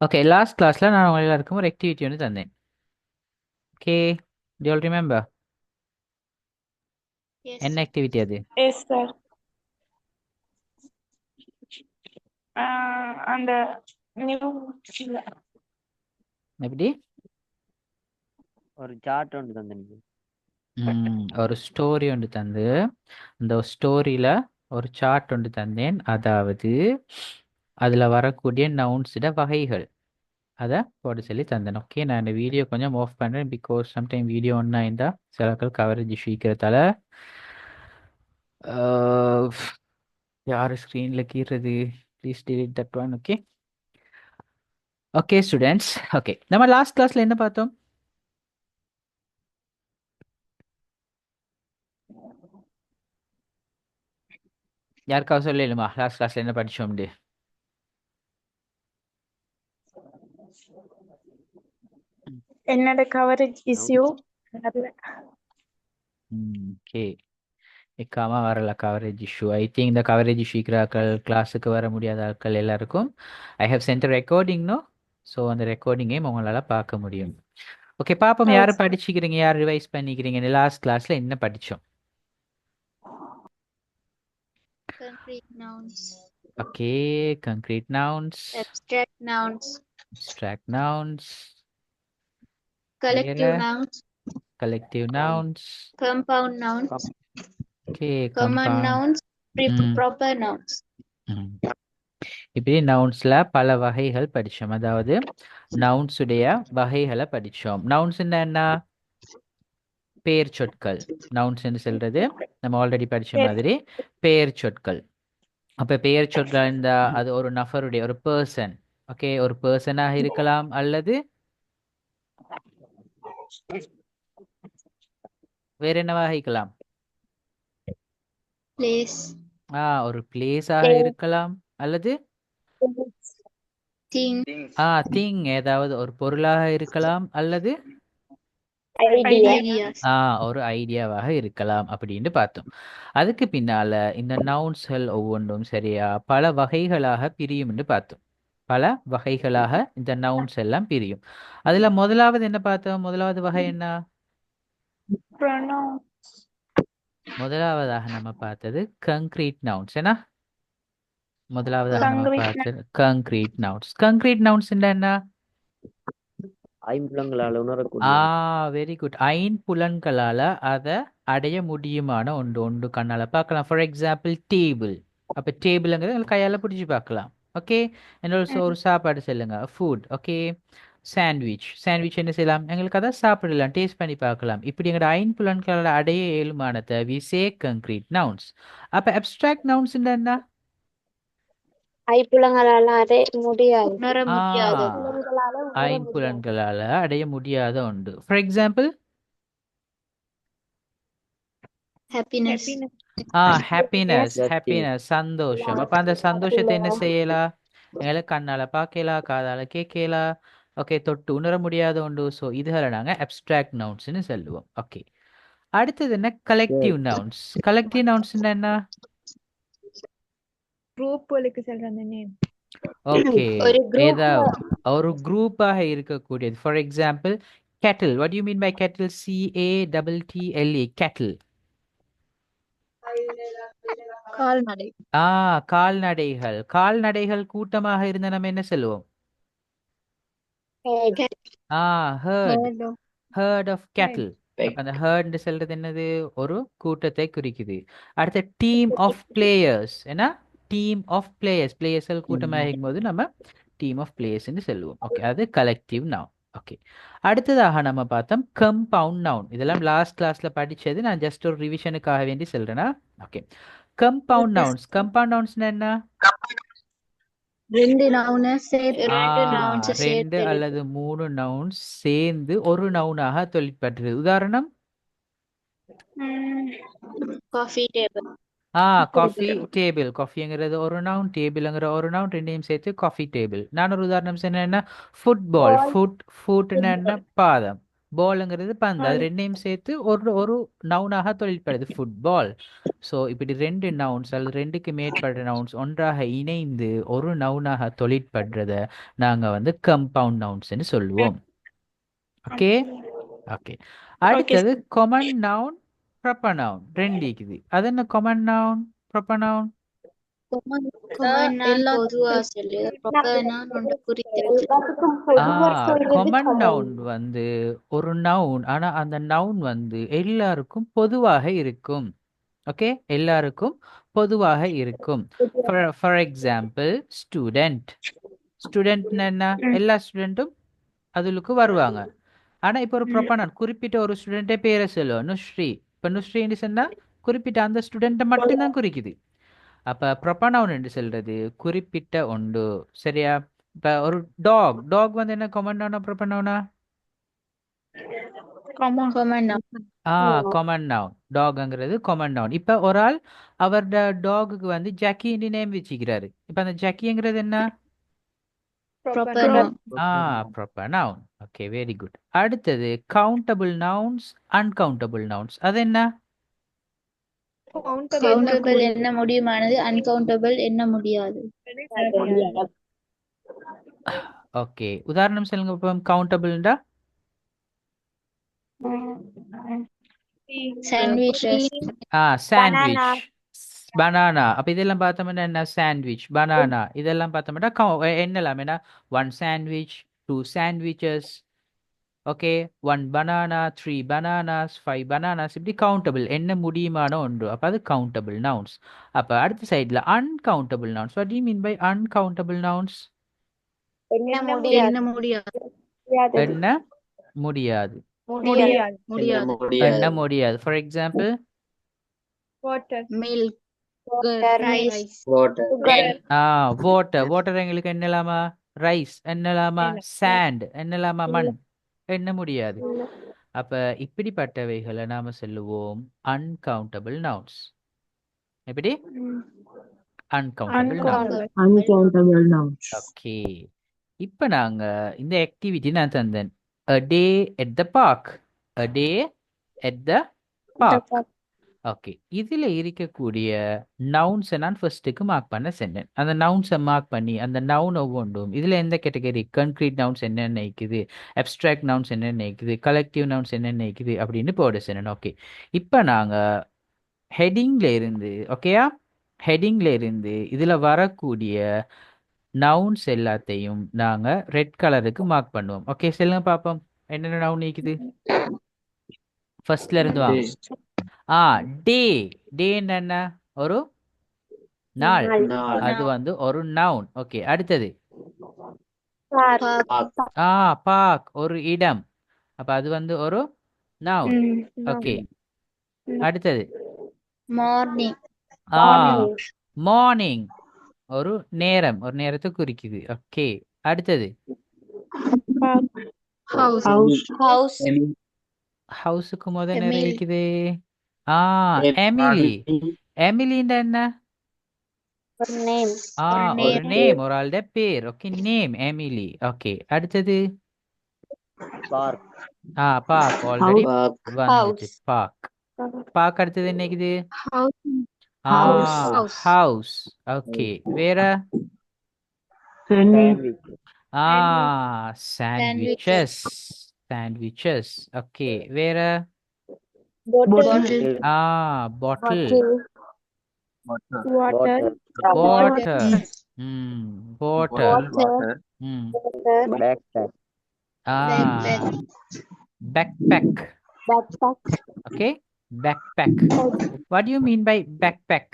Okay, last கிளாஸ்ல நான் உங்க எல்லாருக்கும் ஒரு ஆக்டிவிட்டி ஒன்று தந்தேன். Okay, to you remember Yes, என்ன sir. ஆக்டிவிட்டி அது? Yes sir. அந்த நியூ இல்ல எப்படி? ஒரு சார்ட் ஒன்று தந்தீங்க. ஒரு ஸ்டோரி ஒன்று தந்து அந்த ஸ்டோரியில ஒரு சார்ட் ஒன்று தந்தேன். அதாவது அதுல வரக்கூடிய நவுன்ஸோட வகைகள் அதை போட சொல்லி தந்தேன். ஓகே, நான் இந்த வீடியோ கொஞ்சம் ஆஃப் பண்ணுறேன். பிகாஸ் சம்டைம் வீடியோ ஒன்றா இருந்தால் சிலக்கள் கவரேஜ் சீக்கிரத்தால் யார் ஸ்க்ரீனில் கீறது. Please delete that one. Okay okay students, okay நம்ம லாஸ்ட் கிளாஸ்ல என்ன பார்த்தோம்? யாருக்காவது சொல்லலுமா லாஸ்ட் கிளாஸ்ல என்ன படிச்சோம்னு? என்னோட கவரேஜ் இஷ்யூ. ஓகே, இக்காம வரல கவரேஜ் இஷ்யூ. ஐ திங்க் இந்த கவரேஜ் இஷ்யூ இருக்கிறார்கள் கிளாஸுக்கு வர முடியாத ஆட்கள் எல்லாருக்கும் I have sent recording. No, so அந்த ரெக்கார்டிங்கையும் உங்களால் பார்க்க முடியும். ஓகே, பாப்போம் யார் படிச்சுக்கிறீங்க, யார் ரிவைஸ் பண்ணிக்கிறீங்க. லாஸ்ட் கிளாஸ்ல என்ன படிச்சோம்? Concrete nouns, okay, concrete nouns, abstract nouns, abstract nouns, collective வேற nouns, collective nouns. compound nouns, okay, common compound. nouns, ம் proper nouns. ம் இப்படி நவுன்ஸ்ல பல வகைகள் படிச்சோம். அதாவது நவுன்ஸ் உடைய வகைகளை படிச்சோம். நவுன்ஸ் என்ன? பெயர் சொற்கள். நவுன்ஸ் சொல்றது நம்ம ஆல்ரெடி படிச்ச மாதிரி பெயர் சொற்கள். அப்ப பெயர் சொற்கள் இந்த அது ஒரு நபருடைய ஒரு பர்சன். ஓகே, ஒரு பர்சனாக இருக்கலாம் அல்லது வேற என்னவாக இருக்கலாம்? Place, ஒரு பிளேஸாக இருக்கலாம் அல்லது thing, திங் ஏதாவது ஒரு பொருளாக இருக்கலாம் அல்லது ideas. ஒரு ஐடியாவாக இருக்கலாம் அப்படின்னு பார்த்தோம். அதுக்கு பின்னால இந்த நவுன்ஸ்கள் ஒவ்வொன்றும் சரியா பல வகைகளாக பிரியும் என்று பார்த்தோம். பல வகைகளாக இந்த நவுன்ஸ் எல்லாம் பிரியும். அதுல முதலாவது என்ன பார்த்தோம்? முதலாவது வகை என்ன? முதலாவதாக நம்ம பார்த்தது கங்க்ரீட் நவுன்ஸ். என்ன முதலாவதாக நம்ம பார்த்தது? கங்க்ரீட் நவுன்ஸ். கங்க்ரீட் நவுன்ஸ் என்ன? ஐம்புலங்களால் உணரக்கூடிய. Very good. ஐம்புலன்களால அதை அடைய முடியுமான ஒன்று. ஒன்று கண்ணால பார்க்கலாம். For example table. அப்ப டேபிள்ங்கிறது கையால பிடிச்சி பார்க்கலாம். ஓகே, and also ஒரு சாப்பாடு சொல்லுங்க, ஃபுட். Okay, sandwich. சாண்ட்விச் என்ன செய்யலாம்? எங்களுக்கு அதை சாப்பிடலாம், டேஸ்ட் பண்ணி பார்க்கலாம். இப்படி எங்களோட ஐம்புலன்களால் அடைய இயலுமானதை we say concrete nouns. அப்ப abstract nouns என்ன? ஐம்புலங்களால அடைய முடியாது. உணர முடியாது. ஐம்புலன்களால அடைய முடியாத ஒன்று. For example happiness, happiness. Happiness சந்தோஷம். அப்ப அந்த சந்தோஷத்தை என்ன செய்யலாம்? எங்களை கண்ணால பார்க்கலாம், காதால கேட்கலாம். ஓகே, தொட்டு உணர முடியாத ஒன்று. ஸோ இதுகளை நாங்க அப்டிராக்ட் நவுன்ஸ்னு சொல்லுவோம். ஓகே, அடுத்தது என்ன? Collective nouns. கலெக்டிவ் நவுன்ஸ் என்ன? குரூப்புகளுக்கு சொல்றது நேம். ஓகே, ஒரு group. ஏதாவது ஒரு குரூப்பாக இருக்கக்கூடியது. For example cattle. what do you mean by cattle? CATTLE, cattle. கால்நடை, கால்நடைகள். கால்நடைகள் கூட்டமாக இருந்த நம்ம என்ன சொல்லுவோம்? herd. herd of herd of cattle. அப்ப அந்த herd சொல்றது என்னது? ஒரு கூட்டத்தை குறிக்குது. அடுத்த டீம் ஆஃப் பிளேயர்ஸ். என்ன? Team of players. பிளேயர்ஸ்கள் கூட்டமாக இருக்கும்போது நம்ம டீம் ஆஃப் பிளேயர்ஸ்ன்னு சொல்லுவோம். ஓகே, அது கலெக்டிவ் நவுன். ஓகே, அடுத்ததாக நம்ம பார்த்தோம் கம்பவுண்ட் நவுன். இதெல்லாம் லாஸ்ட் கிளாஸ்ல படிச்சது, நான் ஜஸ்ட் ஒரு ரிவிஷனுக்காக வேண்டி சொல்றேன்னா. Okay, compound nouns. Compound nouns என்ன? ரெண்டு nouns சேர்த்து ரெண்டு அல்லது மூணு நவுன்ஸ் சேர்ந்து ஒரு நவுனாக தொழிற்படுறது. உதாரணம் காஃபி டேபிள். Coffee table. காஃபிங்கிறது ஒரு நவுன், டேபிள்ங்கிற ஒரு நவுன், ரெண்டையும் சேர்த்து காஃபி டேபிள். நான் ஒரு உதாரணம் சொன்னேன்னா ஃபுட்பால். ஃபுட்னா என்ன? பாதம். பாலுங்கிறது பந்து, அது ரெண்டையும் சேர்த்து ஒரு ஒரு நவுனாக தொழிற்படுது ஃபுட்பால். ஸோ இப்படி ரெண்டு நவுன்ஸ் அல்லது ரெண்டுக்கு மேற்பட்ட நவுன்ஸ் ஒன்றாக இணைந்து ஒரு நவுனாக தொழிற்படுறத நாங்கள் வந்து கம்பவுண்ட் நவுன்ஸ்ன்னு சொல்லுவோம். Okay okay. அடுத்தது கொமன் நவுன், ப்ராப்பர் நவுன் ரெண்டு இருக்குது. அது என்ன common noun, proper noun? common பொதுவா சொல்லு proper ஒன்று குறிக்கிறது. கொமன் நவுன் வந்து ஒரு நவுன், ஆனா அந்த நவுன் வந்து எல்லாருக்கும் பொதுவாக இருக்கும். ஓகே, எல்லாருக்கும் பொதுவாக இருக்கும். For example student. ஸ்டூடெண்ட் என்ன, எல்லா ஸ்டூடெண்ட்டும் அதுக்கு வருவாங்க. ஆனா இப்போ ஒரு ப்ராப்பர் நவுன் குறிப்பிட்ட ஒரு ஸ்டூடெண்ட்டே பேரை சொல்லுவோம், நுஸ்ரீ. இப்போ நுஸ்ரீன்னு சொன்னா குறிப்பிட்ட அந்த ஸ்டூடெண்ட்டை மட்டும்தான் குறிக்குது. அப்ப ப்ராப்பர் நவுன் என்று சொல்றது குறிப்பிட்ட ஒன்று. சரியா? இப்ப ஒரு டாக் வந்து என்ன காமன் நவுனா ப்ராப்பர் நவுனா? common common noun. டாக்ங்கிறது காமன் நவுன். இப்ப ஒரு ஆள் அவரோட டாகுக்கு வந்து ஜக்கின்னு நேம் வச்சுக்கிறாரு. இப்ப அந்த ஜக்கிங்கிறது என்ன? proper noun. Proper noun. Okay, very good. அடுத்தது கவுண்டபிள் நவுன்ஸ், அன்கவுண்டபிள் நவுன்ஸ். அது என்ன? countable என்ன முடியுமானது, uncountable என்ன முடியாது. ஓகே, உதாரணம் சொல்லுங்க. இப்போ கவுண்டபிள்டா sandwiches, சாண்ட்விச், பனானா. அப்ப இதெல்லாம் பார்த்தோம்னா என்ன? சாண்ட்விச், பனானா, இதெல்லாம் பார்த்தோம்னா என்னலாம் என்ன? 1 sandwich, 2 sandwiches, okay, 1 banana, 3 bananas, 5 bananas. இப்படி கவுண்டபிள் என்ன முடியுமான ஒன்று. அப்ப அது கவுண்டபிள் நவுன்ஸ். அப்ப அடுத்த சைட்ல uncountable nouns. What do you mean by uncountable nouns? என்ன முடியாது. என்ன முடியாது, முடியாது. என்ன முடியாது. For example milk, rice, water எங்களுக்கு என்னலாமா? ரைஸ் என்னலாமா? சாண்ட் என்னலாமா? மண் என்ன முடியாது. அப்ப இப்படிப்பட்டவைகளை நாம சொல்லுவோம் அன்கவுண்டபிள் நவுன்ஸ். எப்படி? Uncountable nouns. ஓகே. இப்ப நாங்க இந்த ஆக்டிவிட்டி நான் தந்தேன், a day at the park, a day at the park. Okay, இதுல இருக்கக்கூடிய நவுன்ஸை நான் ஃபர்ஸ்ட்டுக்கு மார்க் பண்ண சொன்னேன். அந்த நவுன்ஸை மார்க் பண்ணி அந்த நவுன் ஒவ்வொன்றும் இதுல எந்த கேட்டகரி, கன்க்ரீட் நவுன்ஸ் என்னென்ன இருக்குது, அப்ஸ்ட்ராக்ட் நவுன்ஸ் என்னென்ன இருக்குது, கலெக்டிவ் நவுன்ஸ் என்னென்ன இருக்குது அப்படின்னு போட சொன்னேன். ஓகே, இப்போ நாங்க ஹெட்டிங்ல இருந்து, ஓகேயா, ஹெட்டிங்ல இருந்து இதுல வரக்கூடிய நவுன்ஸ் எல்லாத்தையும் நாங்க ரெட் கலருக்கு மார்க் பண்ணுவோம். ஓகே, சொல்லுங்க பாப்போம் என்னென்ன நவுன் இருக்குது. ஃபர்ஸ்ட்ல இருந்து வாங்க. டே. டே என்ன? ஒரு நாள், அது வந்து ஒரு நவுன். ஓகே, அடுத்தது பார்க், ஒரு இடம். அப்ப அது வந்து ஒரு நவுன். ஓகே, அடுத்தது morning, மார்னிங், ஒரு நேரம், ஒரு நேரத்தை குறிக்குது. ஓகே, அடுத்தது house, ஹவுஸுக்கு முதல் நேரம் Emily. இருக்குது. எமிலி. எமிலின்னா என்ன? நேம் ஒரு நேம், ஒரு ஆளுடைய பேர். Okay, name Emily. ஓகே, அடுத்தது பார்க் பார்க் ஆல்ரெடி வந்துச்சு. பார்க். பார்க் அடுத்தது என்னக்குது? ஹவுஸ். ஓகே, வேற சாண்ட்விச்சஸ். சாண்ட்விச்சஸ். ஓகே, வேற bottle, bottle. water, water. Water. Backpack backpack. Okay, backpack. What do you mean by backpack?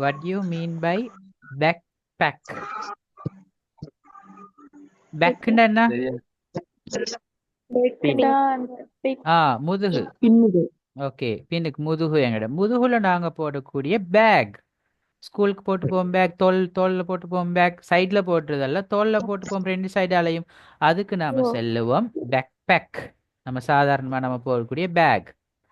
What do you mean by backpack? Back என்ன? முதுகு. Okay, பின்னுக்கு முதுகு. எங்கட முதுகுல நாங்க போடக்கூடிய பேக். ஸ்கூலுக்கு போட்டு போவோம் பேக், தோல்ல போட்டு போவோம் பேக், சைட்ல போட்டுறதல்ல, தோல்ல போட்டு போவோம் ரெண்டு சைடாலையும். அதுக்கு நாம செல்லுவோம் பேக் பேக். நம்ம சாதாரணமா நம்ம போடக்கூடிய பேக்.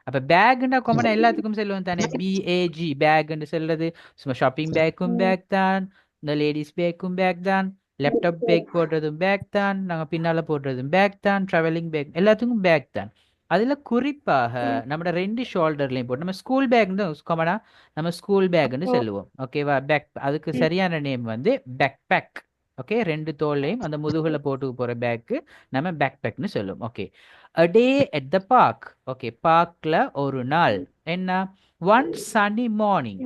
அப்ப பேக்னா காமனா எல்லாத்துக்கும் செல்லுவோம் தானே, BAG பேக்னு சொல்றது. சும்மா ஷாப்பிங் பேக்கும் பேக் தான், இந்த லேடிஸ் பேக்கும் பேக் தான், லேப்டாப் பேக் போடுறதும் பேக் தான், நாங்கள் பின்னால் போடுறதும் பேக் தான், ட்ராவலிங் பேக் எல்லாத்துக்கும் பேக் தான். அதில் குறிப்பாக நம்ம 2 ஷோல்டர்லையும் போட்டு நம்ம ஸ்கூல் பேக் தான் காமனாக நம்ம ஸ்கூல் பேக்னு சொல்லுவோம். ஓகேவா? பேக், அதுக்கு சரியான நேம் வந்து பேக் பேக். ஓகே, 2 தோல்லையும் அந்த முதுகில் போட்டு போகிற பேக்கு நம்ம பேக் பேக்னு சொல்லுவோம். Okay, a day at the park. Okay, பார்க்கில் ஒரு நாள். என்ன? one sunny morning.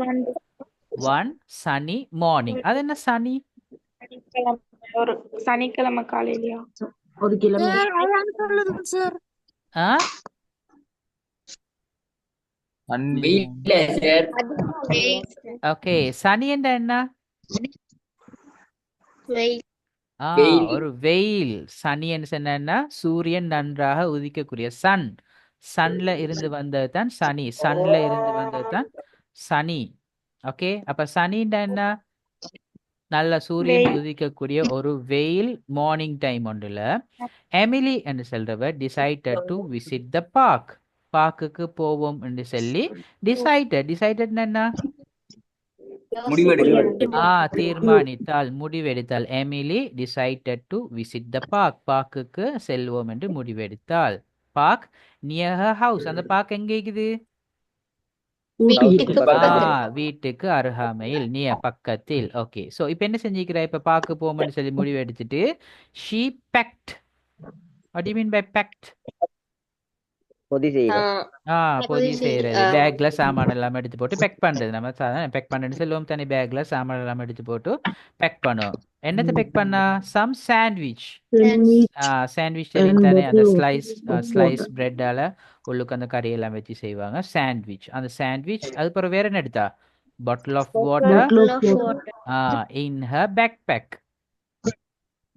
one sunny morning. அது என்ன சனி? ஒரு சனிக்கிழமை காலையிலயா? ஆ ஓகே, சனி என்ற என்ன? ஒரு வெயில். சனி என்று சொன்னா சூரியன் நன்றாக உதிக்கக்கூடிய சன். சன்ல இருந்து வந்தது தான் சனி. சன்ல இருந்து வந்தது தான் சனி. ஓகே, அப்ப சனின்ற என்ன? நல்ல சூரியன் உதிக்கக்கூடிய ஒரு வெயில் மார்னிங் டைம் ஒன்றுல எமிலி என்று சொல்றவர் decided to visit the park. பார்க்குக்கு போவோம் என்று சொல்லி டிசைடட் என்ன? தீர்மானித்தால், முடிவெடுத்தால். Emily decided to visit the park. பார்க்குக்கு செல்வோம் என்று முடிவெடுத்தால். Park near her house. அந்த பார்க் எங்க இருக்குது? வீட்டுக்கு அருகாமையில், நியர் பக்கத்தில். ஓகே, சோ இப்போ என்ன செஞ்சுக்கிறா? இப்ப பார்க்க போவோம்னு சொல்லி முடிவு எடுத்துட்டு she packed. what do you mean by packed? பொதி செய்யறது. பொதி செய்யறது. பேக்ல சாமான எல்லாம் எடுத்து போட்டு பேக் பண்றது. நம்ம சாதாரண பேக் பண்ணுன்னு சொல்லுவோம் தானே. பேக்ல சாமான எல்லாம் எடுத்து போட்டு பேக் பண்ணுவோம். என்னத்தை பேக் பண்ணா? Some sandwich. சாண்ட்விச் தெரியும் தானே, அந்த ஸ்லைஸ் பிரெட்டால உள்ளுக்கு அந்த கறியெல்லாம் வச்சு செய்வாங்க சாண்ட்விச். அந்த சாண்ட்விச் அதுக்கப்புறம் வேற என்ன எடுத்தா? Bottle of water in her backpack.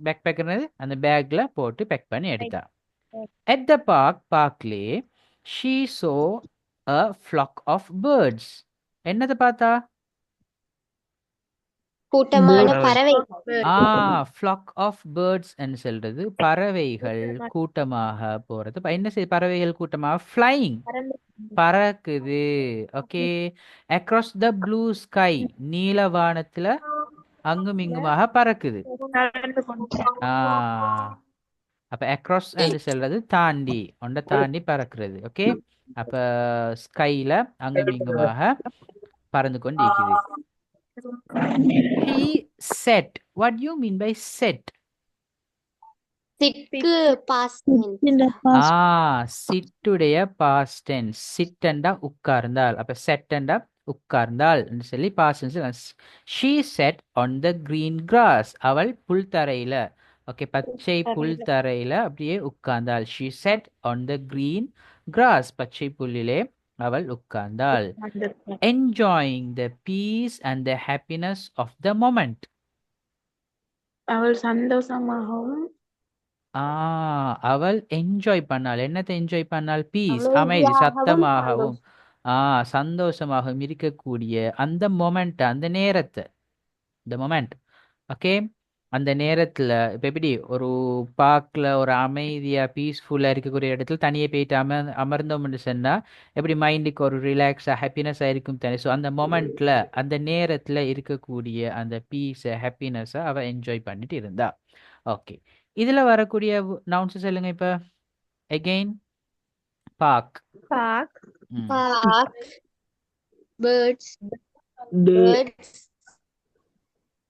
Back பேக்ன்றது அந்த பேக்ல போட்டு பேக் பண்ணி எடுத்தா. At the park, பார்க்லே she saw a flock of birds. என்னது பார்த்தா? கூட்டமான பறவை. flock of birds என்று சொல்றது பறவைகள் கூட்டமாக போறது. என்ன செய்ய? பறவைகள் கூட்டமாக flying, பறக்குது. Okay, across the blue sky, நீல வானத்துல அங்கும் இங்குமாக பறக்குது. அப்ப அக்ராஸ் என்று சொல்றது தாண்டி, ஒன்றை தாண்டி பறக்கிறது. ஓகே, அப்ப ஸ்கைல அங்கும் இங்குமாக பறந்து கொண்டு இருக்குது. he said. what do you mean by said? சிட்க்கு past tense. சிட்டுடைய past tense. சிட்டண்டா உட்கார்ந்தால். அப்ப செட்டண்டா உட்கார்ந்தாள் என்று சொல்லி past tense. she sat on the green grass. அவள் புல் தரையில, ஓகே, பச்சை புல் தரையில அப்படியே உட்கார்ந்தாள். she sat on the green grass. பச்சை புல்லிலே அவள் உட்கார்ந்தாள். enjoying the peace and the happiness of the moment. அவள் சந்தோஷமாகவும் அவள் என்ஜாய் பண்ணாள். என்னத்தை என்ஜாய் பண்ணாள்? பீஸ், அமைதி, சத்தமாகவும் சந்தோஷமாகவும் இருக்கக்கூடிய அந்த மொமெண்ட், அந்த நேரத்தை, இந்த மொமெண்ட். ஓகே, அந்த நேரத்துல இப்ப எப்படி ஒரு பார்க்ல ஒரு அமைதியா பீஸ்ஃபுல்லா இருக்கக்கூடிய இடத்துல தனியே போயிட்டு அமர்ந்தோம்னு சொன்னா எப்படி மைண்டுக்கு ஒரு ரிலாக்ஸா ஹாப்பினஸா இருக்கும் தானே. ஸோ அந்த மொமெண்ட்ல, அந்த நேரத்துல இருக்கக்கூடிய அந்த பீஸை ஹாப்பினஸை அவ என்ஜாய் பண்ணிட்டு இருந்தா. ஓகே, இதுல வரக்கூடிய நவுன்ஸ் சொல்லுங்க இப்ப. Again, park, birds,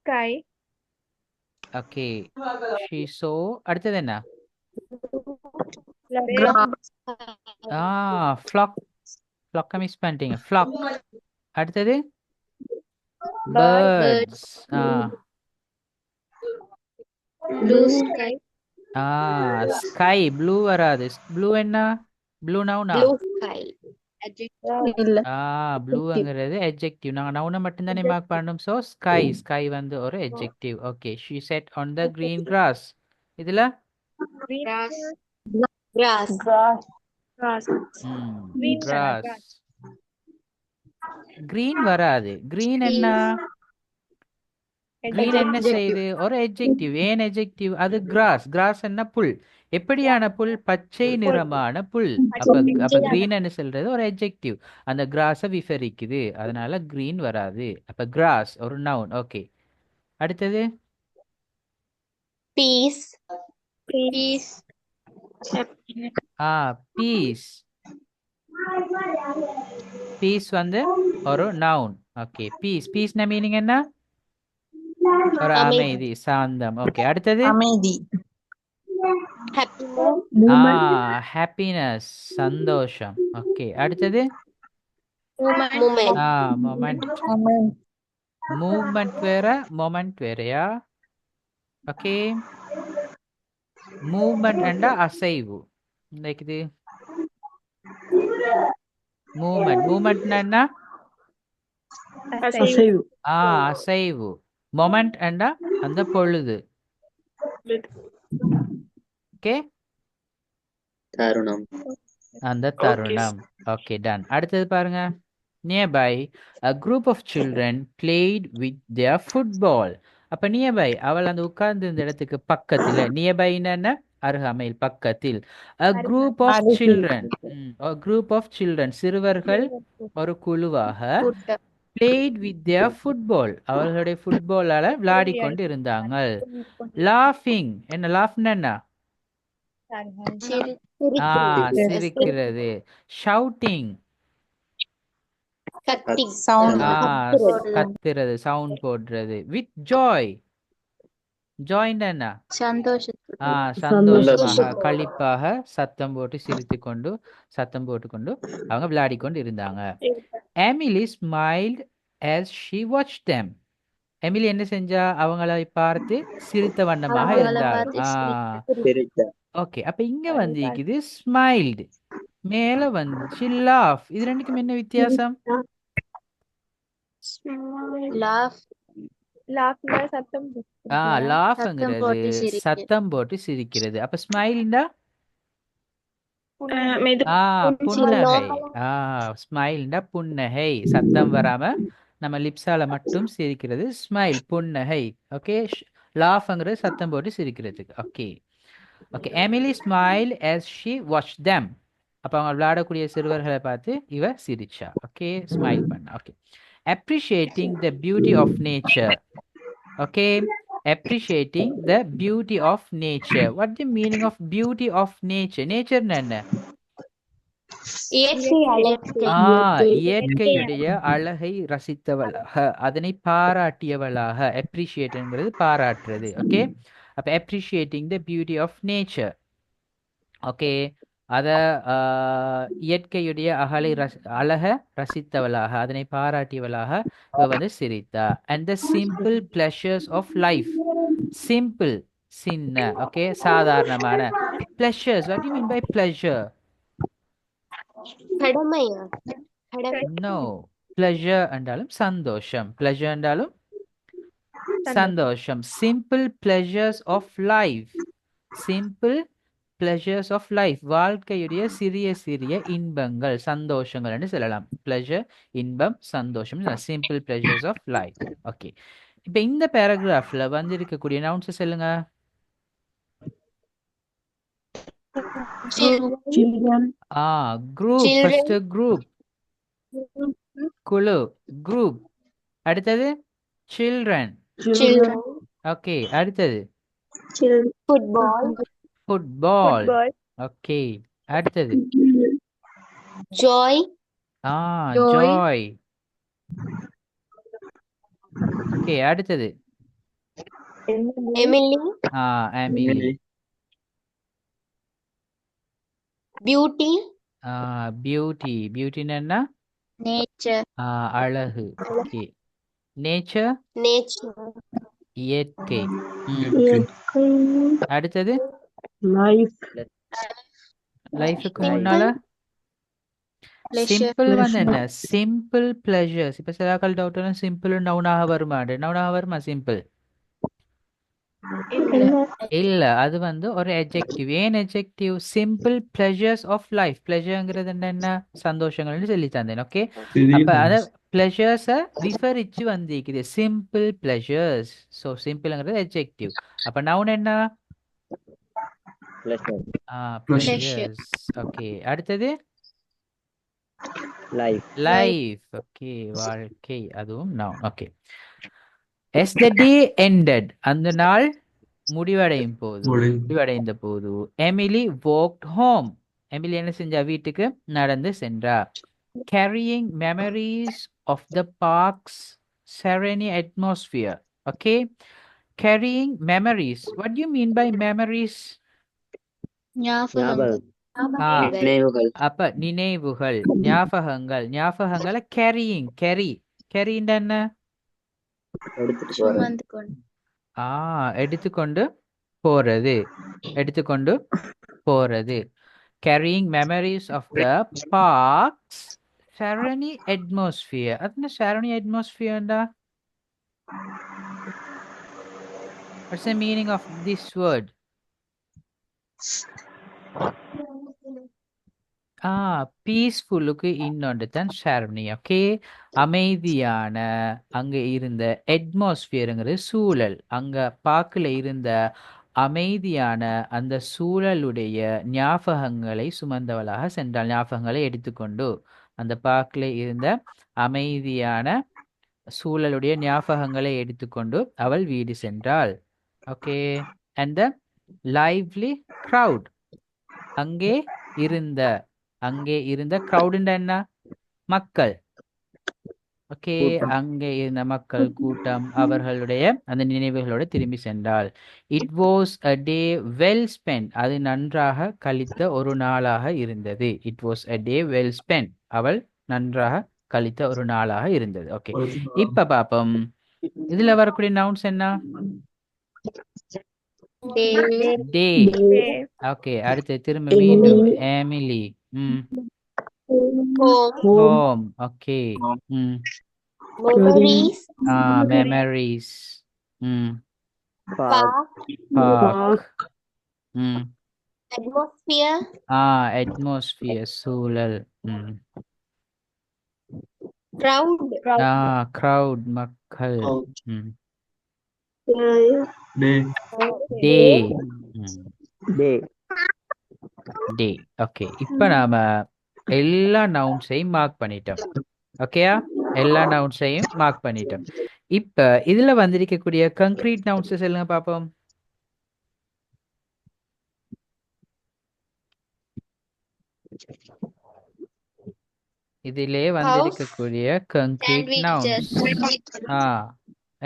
sky, okay, she saw. அடுத்தது என்ன? flock. flock மிஸ் பண்ணிட்டீங்க. flock. அடுத்தது birds. blue sky, sky. blue வராது. blue என்ன? blue நவுனா? blue sky, ப்ளூங்கிறது adjective. நாங்க நவுனை மட்டும்தானே மார்க் பண்ணணும். ஸோ ஸ்கை, ஸ்கை வந்து ஒரு adjective. Okay, she sat on the green grass. இதுல grass, grass. green வராது. green என்ன? green என்ன செய்யுது? ஒரு adjective. ஏன் adjective? அது grass. grass என்ன? புல். எப்படியான புல்? பச்சை நிறமான புல். அப்ப green என்ன சொல்றது? ஒரு adjective. அந்த கிராஸை விவரிக்குது. அதனால green வராது. அப்ப grass ஒரு noun. ஓகே, அடுத்தது Peace. Peace. பீஸ். பீஸ் வந்து ஒரு நவுன். Okay, peace. பீஸ்ன மீனிங் என்ன? ஒரு அமைதி. அமைதி, சாந்தம். ஓகே, அடுத்தது அமைதி. Happiness. ஹாப்பினஸ், சந்தோஷம். ஓகே, அடுத்தது Moment. மொமெண்ட். Moment. மூவ்மெண்ட் வேற, மொமெண்ட் வேறயா? ஓகே, மூவ்மெண்ட் என்றா அசைவு. லைக் இது மூவ்மெண்ட். மூவ்மெண்ட்னா என்ன? அசைவு. அசைவு. மொமெண்ட் என்றா அந்த பொழுது. ஓகே, தருணம். அந்த தருணம். Okay, done. அடுத்தது பாருங்க. Nearby a group of children played with their football. அப்ப நியர்பை அவள் அந்த உட்கார்ந்து இந்த இடத்துக்கு பக்கத்துல. நியர்பை என்ன? அருகாமையில், பக்கத்தில். a group of அருகில். children, a group of children, சிறுவர்கள் ஒரு குழுவாக played with their football, அவர்களுடைய ஃபுட்பாலால விளையாடி கொண்டு இருந்தாங்க. laughing, என்ன லாஃப்னா என்ன? சிரிக்கிறது. shouting, Cutting. Sound. கத்துறது, சவுண்ட் போடுறது. with joy, joy என்ன? சந்தோஷமாக, களிப்பாக, சத்தம் போட்டுக்கொண்டு அவங்க விளையாடி கொண்டு இருந்தாங்க. Emily smiled as she watched them. Emily என்ன செஞ்சா? அவங்களை பார்த்து சிரித்த வண்ணமாக இருந்தாள். ஓகே, அப்ப இங்க வந்து இது ஸ்மைல்டு, மேல வந்துச்சு லாஃப். இது ரெண்டுக்கும் என்ன வித்தியாசம்? Laugh. லாஃப்ங்கிறது சத்தம் போட்டு சிரிக்கிறது. அப்ப ஸ்மைல்டா புன்னகை. ஸ்மைல்டா புன்னகை, சத்தம் வராம நம்ம லிப்ஸால மட்டும் சிரிக்கிறது ஸ்மைல், புன்னகை. ஓகே, லாஃப்ங்கிறது சத்தம் போட்டு சிரிக்கிறதுக்கு. Okay okay, Emily smile as she watched them. அப்ப அவங்க விளையாடக்கூடிய சிறுவர்களை பார்த்து இவ சிரிச்சா. ஓகே, ஸ்மைல் பண்ண. Okay, appreciating the beauty of nature. Okay, appreciating the beauty of nature. What the meaning of beauty of nature? Nature என்ன? இயற்கையுடைய அழகை ரசித்தவளாக, அதனை பாராட்டியவளாக. appreciateங்கிறது பாராட்டுறது. ஓகே, அப்ப appreciating the beauty of nature. Okay, அத இயற்கையுடைய அழக ரசித்தவளாக, அதனை பாராட்டியவளாக இவ வந்து சிரித்தா. and the simple pleasures of life. simple, சின்ன. ஓகே, சாதாரணமான. pleasures, what do you mean by pleasure? no, pleasure என்றாலும் சந்தோஷம். pleasure என்றாலும் சந்தோஷம். simple pleasures of life. simple pleasures of life, வாழ்க்கையுடைய சிறிய சிறிய இன்பங்கள், சந்தோஷங்கள் என்று சொல்லலாம். pleasure, இன்பம், சந்தோஷம். simple pleasures of life. Okay, இப்ப இந்த பேராகிராஃப்ல வந்து இருக்கக்கூடிய நவுன்ஸ் சொல்லுங்க. குரூப். ஃபர்ஸ்ட் குரூப், குழு, குரூப். அடுத்தது சில்ட்ரன். ஓகே, அடுத்தது ஃபுட்பால். ஓகே, அடுத்தது Joy. ஜாய். ஓகே, அடுத்தது Emily. எமிலி. Beauty. பியூட்டி. பியூட்டின்னு என்ன? nature, அழகு. ஓகே, நேச்சர், இயற்கை. அடுத்தது லைஃபுக்கு முன்னால சிம்பிள் வந்து என்ன? Simple pleasures. இப்ப சிலாக்கள் டவுட், சிம்பிள் நவுனாக வருமா? சிம்பிள் இல்ல, அது வந்து ஒரு எஜெக்டிவ். ஏன் adjective? Simple pleasures of life. பிளஷர்ங்கிறது என்ன? சந்தோஷங்கள்னு சொல்லி தந்தேன். ஓகே, அப்ப அத பிளஷர்ஸ விவரிச்சு வந்திருக்குது, சிம்பிள் பிளஷர்ஸ். ஸோ சிம்பிள்ங்கிறது எஜெக்டிவ். அப்ப நவுன் என்ன? பிளஷர்ஸ். ஓகே, அடுத்தது லைஃப். ஓகே, வாழ்க்கை, அதுவும் noun. Okay, as the day ended, அந்த நாள் முடிவடைந்த போது எமிலி walked home. எமிலி என்ன செஞ்சா? வீட்டுக்கு நடந்து சென்றா. carrying memories of the park's serene atmosphere. Okay, carrying memories. What do you mean by memories? ஞாபகங்கள். நினைவுகள். அப்ப நினைவுகள், ஞாபகங்களை carry என்ன? சுமந்து கொண்டு. எடுத்துக்கொண்டு போறது. carrying memories of the park's serene atmosphere. அது serene atmosphere ண்டா? What's the meaning of this word? பீஸ்ஃபுல்லுக்கு இன்னொன்று தான் ஷார்னி. ஓகே, அமைதியான அங்க இருந்த அட்மாஸ்பியருங்கிறது சூழல். அங்க பார்க்கல இருந்த அமைதியான அந்த சூழலுடைய ஞாபகங்களை சுமந்தவளாக சென்றாள். ஞாபகங்களை எடுத்துக்கொண்டு அந்த பார்க்கல இருந்த அமைதியான சூழலுடைய ஞாபகங்களை எடுத்துக்கொண்டு அவள் வீடு சென்றாள். Okay, and the lively crowd, அங்கே இருந்த crowd என்ன? மக்கள். ஓகே, அங்கே இருந்த மக்கள் கூட்டம் அவர்களுடைய அந்த நினைவுகளோடு திரும்பி சென்றாள். It was a day well spend, அது நன்றாக கழித்த ஒரு நாளாக இருந்தது. It was a day well spend, அவள் நன்றாக கழித்த ஒரு நாளாக இருந்தது. ஓகே, இப்ப பாப்போம் இதுல வரக்கூடிய நவுன்ஸ் என்ன? டே. ஓகே, அடுத்து திரும்ப மீண்டும் Emily. Home. Okay. Memories. Park. Atmosphere சூழல். crowd மக்கள். டே. ஓகே, இப்ப நாம எல்லா நவுன்ஸையும் மார்க் பண்ணிட்டோம். ஓகேயா, எல்லா நவுன்ஸையும் மார்க் பண்ணிட்டோம். இப்ப இதுல வந்திருக்கக்கூடிய கங்க்ரீட் நவுன்ஸ் சொல்லுங்க பாப்போம். இதிலே வந்திருக்கக்கூடிய கங்க்ரீட் நவுன்ஸ்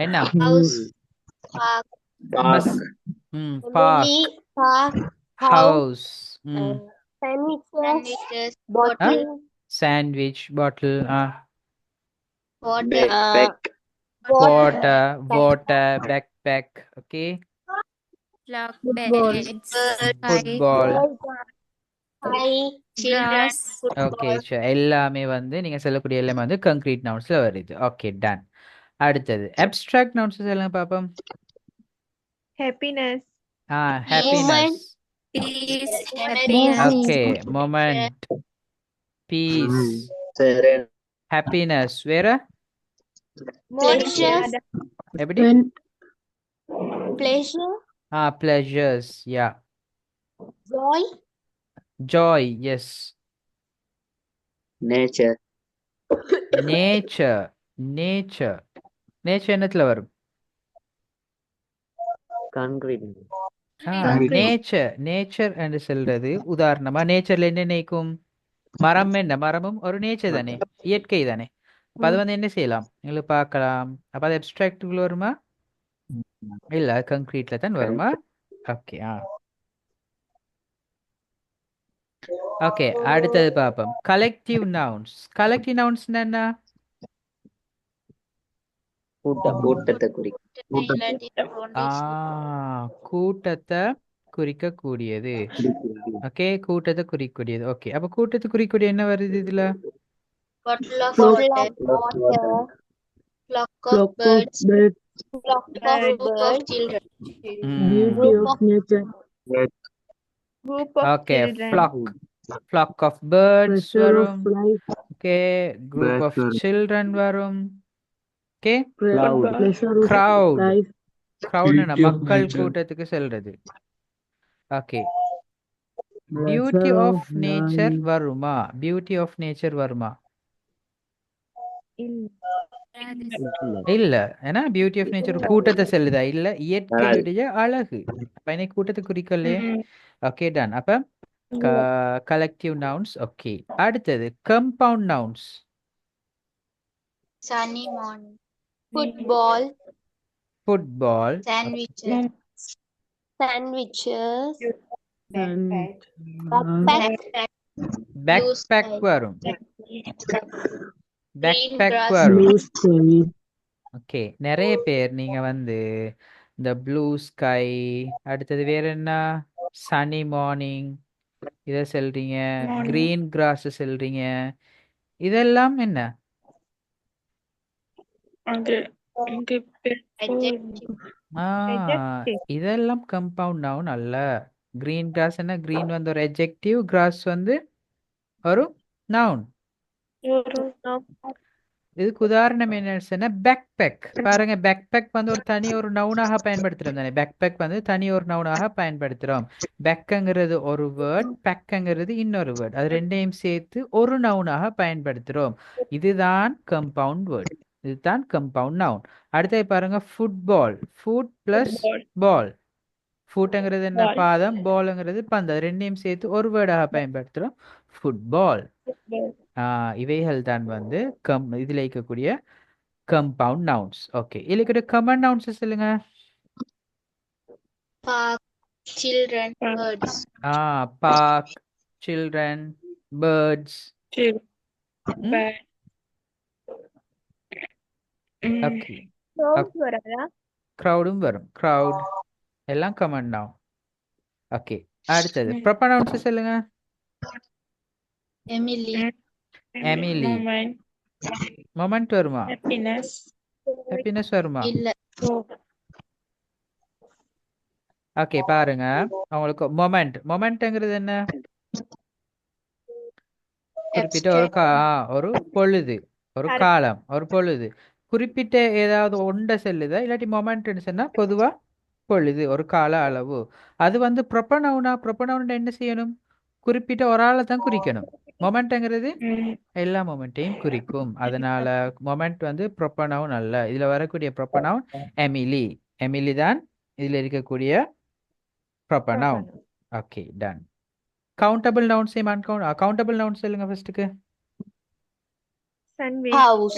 என்ன? Park, house, sandwich, bottle, water, backpack. Okay, football. Okay, எல்லாமே வந்து நீங்க சொல்லக்கூடிய எல்லாமே வந்து கங்க்ரீட் நவுன்ஸ்ல வருது. Okay, done. அடுத்தது அப்ஸ்ட்ராக்ட் நவுன்ஸ் சொல்லுங்க பாப்போம். Happiness. Happiness. Okay, moment, peace, happiness. வேற எப்படி? pleasures. yeah. joy. yes. nature என்னத்துல வரும்? concrete. நேச்சர் என்று சொல்றது உதாரணமா நேச்சர்ல என்ன நினைக்கும்? மரம். என்ன மரமும் ஒரு நேச்சர் தானே, இயற்கை தானே. அப்ப அது வந்து என்ன செய்யலாம் எங்களுக்கு பார்க்கலாம். அப்ப அது அப்ஸ்ட்ராக்ட்ல வருமா? இல்ல, கங்க்ரீட்ல தான் வருமா? ஓகே. ஓகே, அடுத்தது பார்ப்போம். Collective nouns. கலெக்டிவ் நவுன்ஸ் என்ன? கூட்டத்தை குறிக்கக்கூடியது. ஓகே, கூட்டத்தை குறிக்கக்கூடியது. ஓகே, அப்ப கூட்டத்தை குறிக்கக்கூடிய என்ன வருது இதுல? ஓகே, flock of birds வரும். ஓகே, group of children வரும். ஓகே, crowd மக்கள் கூட்டத்துக்கு செல்றது. ஓகே, பியூட்டி ஆஃப் நேச்சர் வருமா? இல்ல ஏன்னா பியூட்டி ஆஃப் நேச்சர் கூட்டத்தை செல்லுதா இல்ல இயற்கையுடைய அழகு அப்ப இன்னைக்கு கூட்டத்தை குறிக்கலையே ஓகே டன் அப்ப கலெக்டிவ் நவுன்ஸ் ஓகே அடுத்தது compound nouns Sunny morning. Football. Football Sandwiches. Sandwiches. Backpack. Backpack. Backpack sky. வரும் Green பேக்பேக் grass. வரும் ஓகே நிறைய பேர் நீங்க வந்து இந்த ப்ளூ ஸ்கை அடுத்தது வேற என்ன சனி மார்னிங் இதை சொல்றீங்க கிரீன் கிராஸ் சொல்றீங்க இதெல்லாம் என்ன Adjective. ஆ இதெல்லாம் கம்பவுண்ட் நவுன் அல்ல கிரீன் கிராஸ் என்ன கிரீன் வந்து ஒரு adjective கிராஸ் வந்து ஒரு நவுன் இதுக்கு உதாரணம் என்ன பேக் பேக் பாருங்க பேக் பேக் வந்து ஒரு தனி ஒரு நவுனாக பயன்படுத்துறோம் தானே பேக் பேக் வந்து தனி ஒரு நவுனாக பயன்படுத்துறோம் பேக்குங்கிறது ஒரு வேர்ட் பேக்குங்கிறது இன்னொரு வேர்ட் அது ரெண்டையும் சேர்த்து ஒரு நவுனாக பயன்படுத்துறோம் இதுதான் கம்பவுண்ட் வேர்ட் இதுதான் கம்பவுண்ட் நவுன் அடுத்தது பாருங்க ஃபுட்பால் ஃபுட் பிளஸ் பால் ஃபுட்டுங்கிறது என்ன பாதம் பாலுங்கிறது பந்து அது ரெண்டையும் சேர்த்து ஒரு வேர்டாக பயன்படுத்துறோம் ஃபுட்பால் இவைகள் தான் வந்து இதுல இருக்கக்கூடிய கம்பவுண்ட் நவுன்ஸ் ஓகே இதுல இருக்கிற கமன் நவுன்ஸ் சொல்லுங்க Park. Children. Birds. Park children birds okay க்ரௌடும் வரும் க்ரௌட் எல்லாம் கமன் நவுன் ஓகே அடுத்தது ப்ராப்பர் நவுன்ஸ் சொல்லுங்க Emily. எமிலி மொமெண்ட் வருமா ஹாப்பினஸ் வருமா இல்ல. ஓகே பாருங்க உங்களுக்கு மொமெண்ட்ங்கிறது என்ன குறிப்பிட்ட ஒரு பொழுது ஒரு காலம் ஒரு பொழுது குறிப்பிட்ட ஏதாவது ஒன்றை செல்லுதா இல்லாட்டி மொமெண்ட்னு சொன்னா பொதுவா பொழுது ஒரு கால அளவு அது வந்து ப்ரொப்பனவுனா என்ன செய்யணும் குறிப்பிட்ட ஒரு ஆளை தான் குறிக்கணும் மொமெண்ட்ங்கிறது எல்லா மொமெண்ட்டையும் குறிக்கும் அதனால மொமெண்ட் வந்து ப்ரொப்பனவுன் அல்ல இதுல வரக்கூடிய ப்ரொப்பனவுன் எமிலி எமிலி தான் இதுல இருக்கக்கூடிய proper noun okay done countable nouns countable nouns சொல்லுங்க ஃபர்ஸ்ட்டுக்கு House.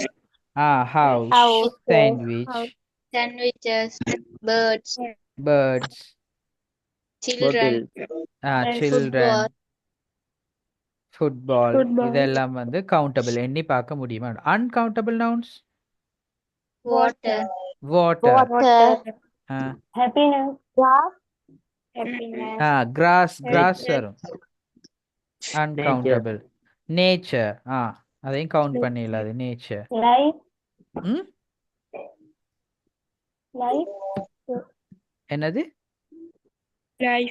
House sandwich Sandwiches. Birds. Birds Children. Children football இதெல்லாம் வந்து கவுண்டபிள் எண்ணி பார்க்க முடியுமா uncountable nouns Water. Water Happiness. Grass வரும் அன்கவுண்டபிள் நேச்சர் அதையும் கவுண்ட் பண்ணிடல அது நேச்சர் Life. ம் Life. என்னது sky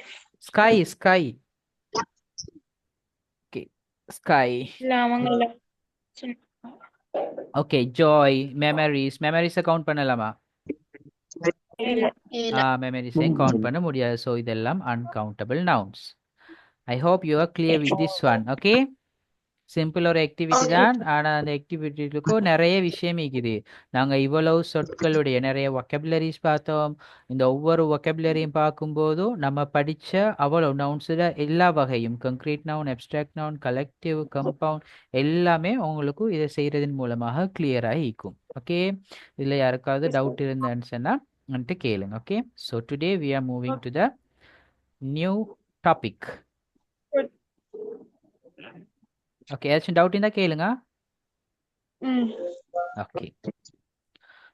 okay sky okay joy மெமரிஸை கவுண்ட் பண்ணலாமா மெமரிஸையும் கவுண்ட் பண்ண முடியாது ஸோ இதெல்லாம் uncountable nouns I hope you are clear with this one okay simple ஒரு ஆக்டிவிட்டி தான் ஆனால் அந்த ஆக்டிவிட்டிக்கும் நிறைய விஷயம் இருக்குது நாங்கள் இவ்வளவு சொற்களுடைய நிறைய ஒக்கபுலரிஸ் பார்த்தோம் இந்த ஒவ்வொரு ஒக்கபுலரியும் பார்க்கும்போதும் நம்ம படித்த அவ்வளோ நவுன்ஸில் எல்லா வகையும் concrete noun abstract noun collective compound எல்லாமே உங்களுக்கு இதை செய்கிறதன் மூலமாக கிளியராக இருக்கும் ஓகே இதில் யாருக்காவது டவுட் இருந்தேன்னு சொன்னால் வந்துட்டு கேளுங்க okay so today we are moving to the new topic okay ஏதாச்சும் டவுட் இருந்தா கேளுங்க okay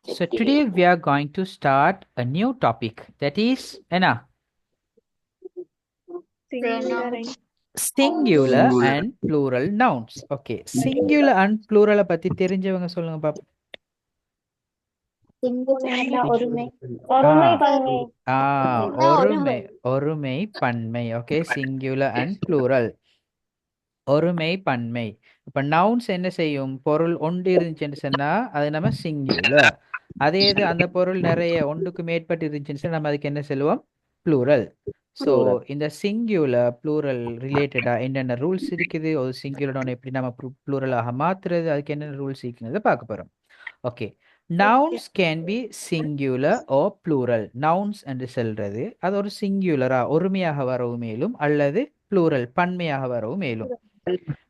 so today we are going to start a new topic that is என்ன singular and plural nouns okay singular and plural பத்தி தெரிஞ்சவங்க சொல்லுங்க பாப்போம் ஒருமை பன்மை ஓகே சிங்குலர் அண்ட் ப்ளூரல் ஒருமை பன்மை இப்ப நவுன்ஸ் என்ன செய்யும் பொருள் ஒன்று இருந்துச்சுன்னு சொன்னா அது நம்ம சிங்குலர் அதே இது அந்த பொருள் நிறைய ஒன்றுக்கு மேற்பட்டு இருந்துச்சுன்னு நம்ம அதுக்கு என்ன சொல்லுவோம் ப்ளூரல் ஸோ இந்த சிங்குலர் ப்ளூரல் ரிலேட்டடா என்னென்ன ரூல்ஸ் இருக்குது ஒரு சிங்குலர் எப்படி நம்ம ப்ளூரலாக மாத்துறது அதுக்கு என்னென்ன ரூல்ஸ் இருக்குங்கிறத பார்க்க போறோம் okay, nouns can be singular or plural. Nouns என்று சொல்றது அது ஒரு சிங்குலரா ஒருமையாக வரவும் மேலும் அல்லது ப்ளூரல் பன்மையாக வரவும் மேலும்.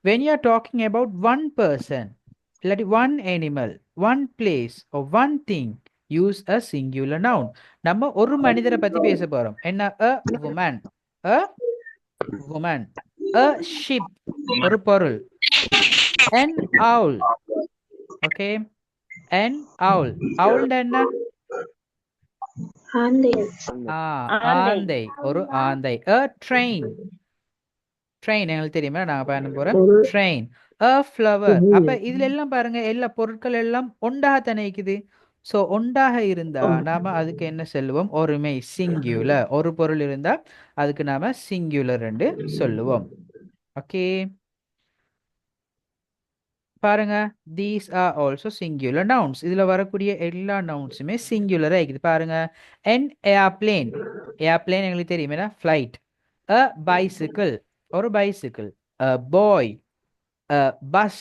when you are talking about one person, இல்லாட்டி one animal, one place or one thing, use a singular noun. நம்ம ஒரு மனிதரை பத்தி பேச போறோம். என்ன? a woman, a woman, a ship, ஒரு பொருள், an owl. Okay, an owl. owl என்ன? ஆந்தை, ஒரு ஆந்தை. a train, ட்ரெயின் எங்களுக்கு தெரியுமா, நாங்க பயணம் போறோம் ட்ரெயின். a flower. அப்ப இதுல எல்லாம் பாருங்க, எல்லா பொருட்கள் எல்லாம் ஒன்றாக தானே இருக்குது. ஸோ ஒன்றாக இருந்தா நாம அதுக்கு என்ன சொல்லுவோம்? ஒருமை, சிங்குலர். ஒரு பொருள் இருந்தா அதுக்கு நாம சிங்குலர் என்று சொல்லுவோம். ஓகே, பாருங்க, these are also singular nouns. இதுல வரக்கூடிய எல்லா நவுன்ஸுமே சிங்குலரா இருக்குது. பாருங்க, an airplane. ஏர்பிளேன் எங்களுக்கு தெரியுமே, ஃப்ளைட். a bicycle, ஒரு bicycle. a boy, a bus,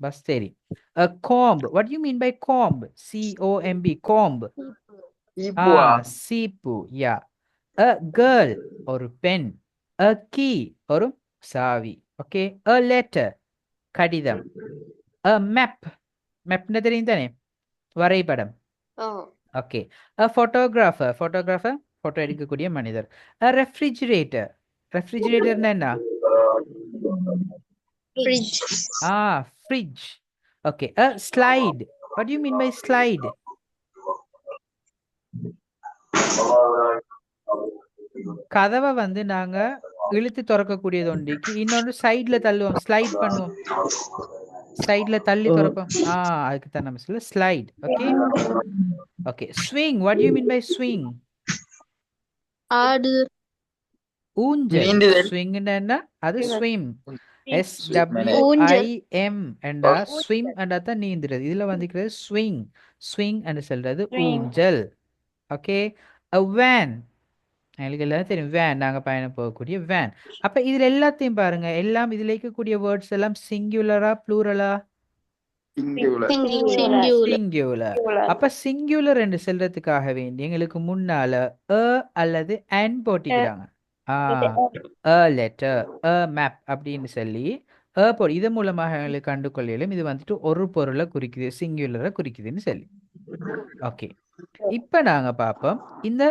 bus தெரியும். a comb. what do you mean by comb? comb, comb. சீப்பு, yeah. a girl, ஒரு பெண். a key, ஒரு சாவி. ஓகே, a letter, கடிதம். a map, mapனா தெரியும் தானே, வரைபடம். Okay, a photographer, photographer photo எடுக்கக்கூடிய மனிதர். a refrigerator, refrigerator என்ன? Fridge. fridge. okay, a slide. what do you mean by slide? கதவை வந்து நாங்க இழுத்து திறக்கக்கூடியது ஒன்றிக்கு இன்னொன்று சைட்ல தள்ளுவோம், ஸ்லைட் பண்ணுவோம், சைட்ல தள்ளி திறப்போம். அதுக்கு தான் நம்ம சொல்ல slide. Okay, okay. Swing. what do you mean by swing? ஆடு. ஊஞ்சல். ஸ்விங் என்ன? அது ஸ்விம். SWIM என்றா ஸ்விம் என்றா தான் நீந்துறது. இதுல வந்துக்கிறது ஸ்விங். ஸ்விங் என்று சொல்றது ஊஞ்சல். Okay, a van. எங்களுக்கு எல்லாரும் தெரியும், வேன், நாங்க பயணம் போகக்கூடிய வேன். அப்ப இதுல எல்லாத்தையும் பாருங்க, எல்லாம் இதுல இருக்கக்கூடிய வேர்ட்ஸ் எல்லாம் சிங்குலரா ப்ளூரலா? சிங்குலர். அப்ப சிங்குலர் என்று சொல்றதுக்காக வேண்டி எங்களுக்கு முன்னால a அல்லது an போட்டிக்கிறாங்க. a letter, a map அப்படின்னு சொல்லி இது மூலமாக எங்களுக்கு கண்டு கொள்ளையிலும் இது வந்துட்டு ஒரு பொருளை குறிக்குது, சிங்குலரை குறிக்குதுன்னு சொல்லி. ஓகே, இப்ப நாங்க பார்ப்போம் இந்த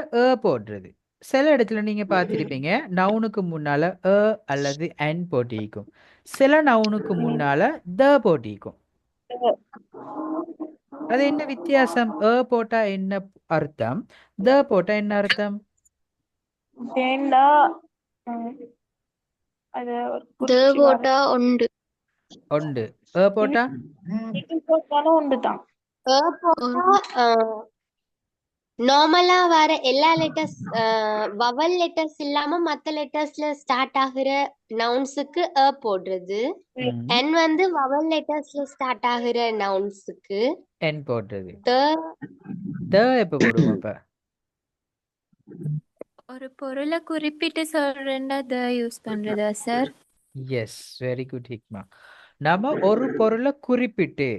போடுறது. சில இடத்துல நீங்க பார்த்திருப்பீங்க, நவுனுக்கு முன்னால a அல்லது an போட்டிக்கும், சில நவுனுக்கு முன்னால the போட்டிக்கும். அது என்ன வித்தியாசம்? போட்டா என்ன அர்த்தம், the போட்டா என்ன அர்த்தம்? ஒன்று. போட்டா நார்மலா வர எல்லா லெட்டர்ஸ் வவல் லெட்டர்ஸ் இல்லாம மத்த லெட்டர்ஸ்ல ஸ்டார்ட் ஆகுற நவுன்ஸுக்கு போடுறது. n வந்து வவல் லெட்டர்ஸ்ல ஸ்டார்ட் ஆகுற நவுன்ஸுக்கு n போடுறது. எப்ப போடுவோம்? அப்ப ஒரு பொருளை குறிப்பிட்டு சொல்றேன்டா த யூஸ் பண்றதா sir? Yes, very good Hikma. நாம ஒரு பொருளை குறிப்பிட்டு.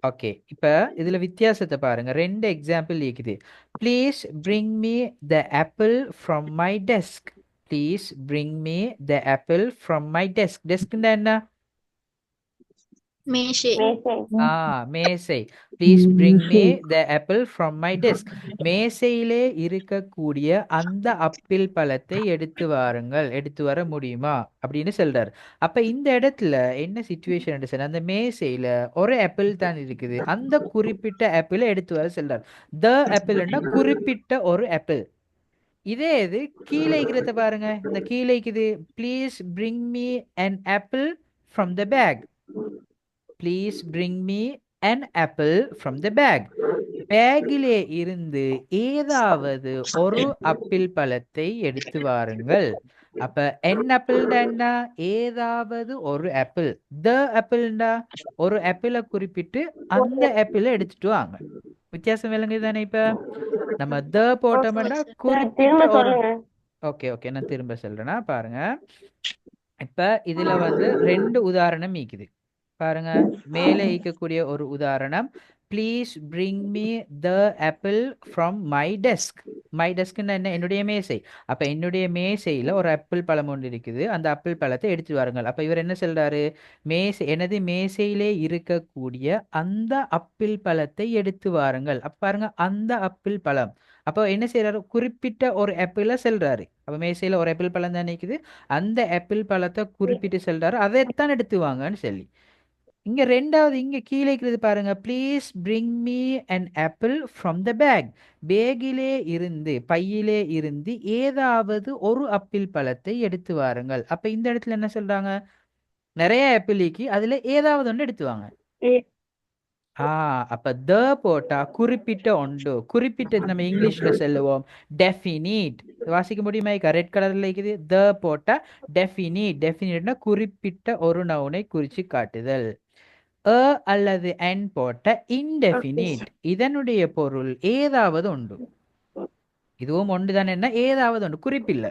ஓகே, இப்ப இதுல வித்தியாசத்தை பாருங்க. ரெண்டு எக்ஸாம்பிள் இருக்குது. Please bring me the apple from my desk. Please bring me the apple from my desk. டெஸ்க்னா என்ன? மேஷை. மேசை. Please bring me the apple from my desk. மேசையிலே இருக்கக்கூடிய அந்த அப்பிள் பழத்தை எடுத்து வாருங்கள், எடுத்து வர முடியுமா அப்படின்னு சொல்றாரு. அப்ப இந்த இடத்துல என்ன சிச்சுவேஷன் சார்? அந்த மேசையில ஒரு ஆப்பிள் தான் இருக்குது, அந்த குறிப்பிட்ட ஆப்பிளை எடுத்து வர சொல்றாரு. த ஆப்பிள்னா குறிப்பிட்ட ஒரு ஆப்பிள். இதே இது கீழே இருக்கிறத பாருங்க. இந்த கீழே இருக்குது, please bring me an apple from the bag. Please bring me an apple from the bag. பேக்கிலே இருந்து ஏதாவது ஒரு அப்பிள் பழத்தை எடுத்து வாருங்கள். அப்ப an apple என்ன? ஏதாவது ஒரு ஆப்பிள். த ஆப்பிள்டா ஒரு ஆப்பிளை குறிப்பிட்டு அந்த ஆப்பிளை எடுத்துட்டு வாங்க. வித்தியாசம் விளங்குது தானே? இப்ப நம்ம த போட்டோம்னா குறிப்பிட்ட ஒரு. ஓகே, நான் திரும்ப சொல்றேன்னா பாருங்க. இப்ப இதுல வந்து ரெண்டு உதாரணம் இருக்குது. பாருங்க மேலே இருக்கக்கூடிய ஒரு உதாரணம். Please bring me the apple from my desk. My டெஸ்க்னா என்ன? என்னுடைய மேசை. அப்ப என்னுடைய மேசையில ஒரு ஆப்பிள் பழம் ஒன்று இருக்குது, அந்த ஆப்பிள் பழத்தை எடுத்து வாருங்கள். அப்ப இவர் என்ன சொல்றாரு? எனது மேசையிலே இருக்கக்கூடிய அந்த ஆப்பிள் பழத்தை எடுத்து வாருங்கள். அப்ப பாருங்க அந்த ஆப்பிள் பழம். அப்போ என்ன செய்யறாரு? குறிப்பிட்ட ஒரு ஆப்பிள செல்றாரு. அப்ப மேசையில ஒரு ஆப்பிள் பழம் தான் நிக்குது, அந்த ஆப்பிள் பழத்தை குறிப்பிட்டு செல்றாரு, அதைத்தான் எடுத்து வாங்கன்னு சொல்லி. இங்க ரெண்டாவது இங்க கீழே இருக்கிறது பாருங்க. Please bring me an apple from the bag. பேகிலே இருந்து, பையிலே இருந்து ஏதாவது ஒரு ஆப்பிள் பழத்தை எடுத்து வாருங்கள். அப்ப இந்த இடத்துல என்ன சொல்றாங்க? நிறைய ஆப்பிளிக்கு அதுல ஏதாவது ஒன்று எடுத்து வாங்க. அப்ப த போட்டா குறிப்பிட்ட ஒன்று. குறிப்பிட்டது நம்ம இங்கிலீஷ்ல சொல்லுவோம் டெஃபினிட். வாசிக்க முடியுமா? ரெட் கலர்ல இருக்குது. த போட்டா டெஃபினிட். டெஃபினிட்னா குறிப்பிட்ட ஒரு நவுனை குறிச்சு காட்டுதல். அல்லது என் போட்ட இன்டெஃபினிட். இதனுடைய பொருள் ஏதாவது உண்டு. இதுவும் ஒன்று தானே, என்ன ஏதாவது ஒன்று, குறிப்பில்லை.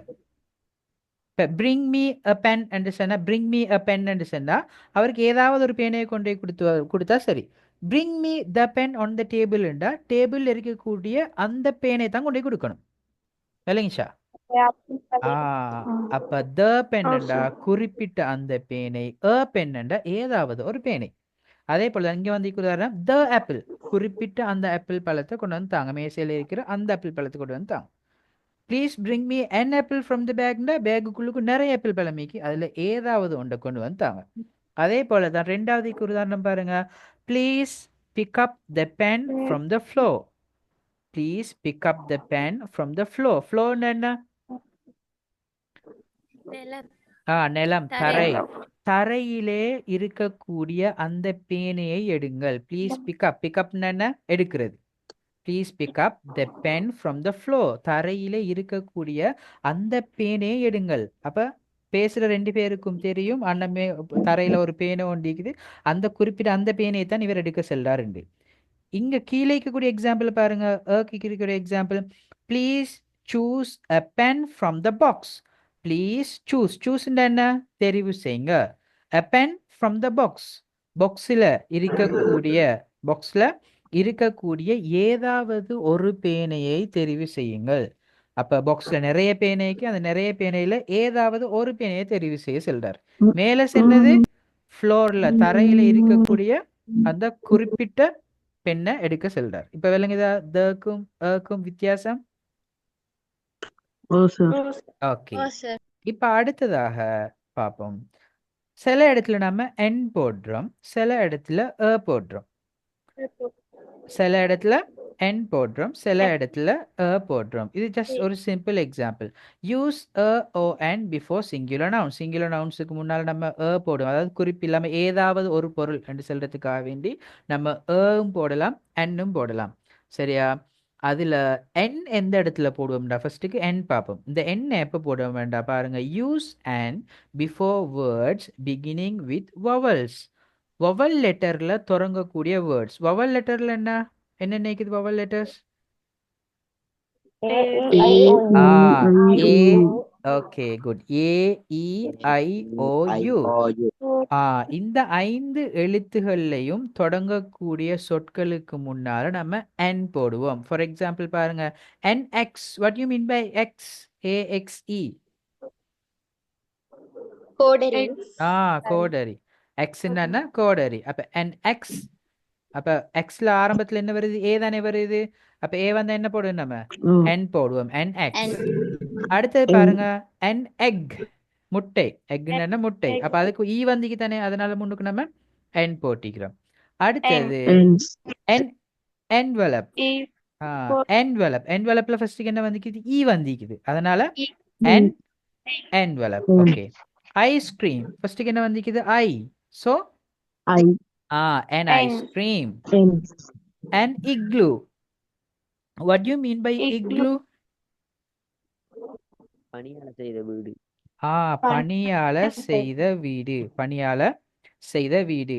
இப்போ பிரிங் மீ அ பென் என்று சொன்னா, பிரிங் மீ அ பென் என்று சொன்னா அவருக்கு ஏதாவது ஒரு பேனையை கொண்டு போய் கொடுத்தா சரி. Bring me the pen on the டேபிள்ண்டா டேபிள் இருக்கக்கூடிய அந்த பேனை தான் கொண்டு போய் கொடுக்கணும். இல்லைங்கஷா? அப்ப த பென்ண்டா குறிப்பிட்ட அந்த பேனை, அ பென்ண்டா ஏதாவது ஒரு பேனை. அதே போல இங்க வந்து உதாரணம் த ஆப்பிள், குறிப்பிட்ட அந்த ஆப்பிள் பழத்தை கொண்டு வந்து தாங்க. மேசையில் இருக்கிற அந்த ஆப்பிள் பழத்தை கொண்டு வந்து தாங்க. Please bring me an apple from the பேக்னா பேக்குள்ளுக்கு நிறைய ஆப்பிள் பழமிக்கு, அதுல ஏதாவது ஒன்றை கொண்டு வந்து தாங்க. அதே போல தான் ரெண்டாவதுக்கு உதாரணம் பாருங்க. Please pick up the pen from the floor. Please pick up the pen from the floor. ஃப்ளோர்னு என்ன? நிலம். நிலம், தரை. தரை. தரையிலே இருக்கக்கூடிய அந்த பேனையை எடுங்கள். Please pick up. பிக்அப்னா என்ன? எடுக்கிறது. Please pick up the pen from the floor. தரையிலே இருக்கக்கூடிய அந்த பேனையை எடுங்கள். அப்ப பேசுற ரெண்டு பேருக்கும் தெரியும் அண்ணமே தரையில ஒரு பேனை ஒண்டிக்குது, அந்த குறிப்பிட்ட அந்த பேனையை தான் இவர் எடுக்க செல்றாருண்டு. இங்க கீழே இருக்கக்கூடிய எக்ஸாம்பிள் பாருங்க. இருக்கக்கூடிய example please choose a pen from the box. Please choose. சூஸ்ன்னா என்ன? தெரிவு செய்யுங்க. A pen from the box. பாக்ஸில் இருக்கக்கூடிய ஏதாவது ஒரு பேனையை தெரிவு செய்யுங்கள். அப்ப பாக்ஸ்ல நிறைய பேனைக்கு அந்த நிறைய பேனையில ஏதாவது ஒரு பேனையை தெரிவு செய்ய சொல்றார். மேல சென்னது ஃப்ளோர்ல, தரையில இருக்கக்கூடிய அந்த குறிப்பிட்ட பெண்ணை எடுக்க செல்றார். இப்ப விளங்குதா தக்கும் அக்கும் வித்தியாசம்? ஓகே. இப்ப அடுத்ததாக பார்ப்போம். சில இடத்துல நம்ம என் போடுறோம், சில இடத்துல போடுறோம். சில இடத்துல என் போடுறோம், சில இடத்துல போடுறோம். இது ஜஸ்ட் ஒரு சிம்பிள் எக்ஸாம்பிள். யூஸ் ஓ என் பிஃபோர் சிங்குலர் நவுன். சிங்குலர் நவுன்ஸுக்கு முன்னால் நம்ம போடுவோம், அதாவது குறிப்பில்லாம ஏதாவது ஒரு பொருள் என்று சொல்றதுக்காக வேண்டி நம்ம போடலாம், என்னும் போடலாம். சரியா? அதுல என் எந்த இடத்துல போடுவோம்டா? ஃபர்ஸ்ட்டுக்கு என் பார்ப்போம். இந்த என் எப்போ போடுவோம் வேண்டாம் பாருங்க. Use and before words beginning with vowels. Vowel லெட்டர்ல தொடங்கக்கூடிய வேர்ட்ஸ். வவல் லெட்டர்ல என்ன நினைக்குது? Vowel letters okay good. A-E-I-O-U. இந்த 5 எழுத்துகள்லையும் தொடங்கக்கூடிய சொற்களுக்கு முன்னால நம்ம n போடுவோம். ஃபார் எக்ஸாம்பிள் பாருங்க, NX. what you mean by X? AXE. கோடரி. கோடரி. X என்ன? கோடரி. அப்ப NX. அப்ப எக்ஸ்ல ஆரம்பத்துல என்ன வருது? ஏ தானே வருது. அப்ப ஏ வந்தா என்ன போடுவோம்? நம்ம n போடுவோம். NX. அடுத்தது பாருங்க, an egg. முட்டை. எக்னா என்ன? முட்டை. அப்ப அதுக்கு ஈ வந்திக்கு தானே, அதனால முன்னுக்கு நம்ம n போட்டிக்கிறோம். அடுத்தது envelope. envelopeல ஃபர்ஸ்ட்டுக்கு என்ன வந்திக்குது? ஈ வந்திக்குது, அதனால envelope. ஓகே. ஐஸ்கிரீம் ஃபர்ஸ்ட்டுக்கு என்ன வந்திக்குது? I. So an ice cream. An igloo. what do you mean by igloo? பணியால செய்த வீடு. பனியால செய்த வீடு. பனியால செய்த வீடு.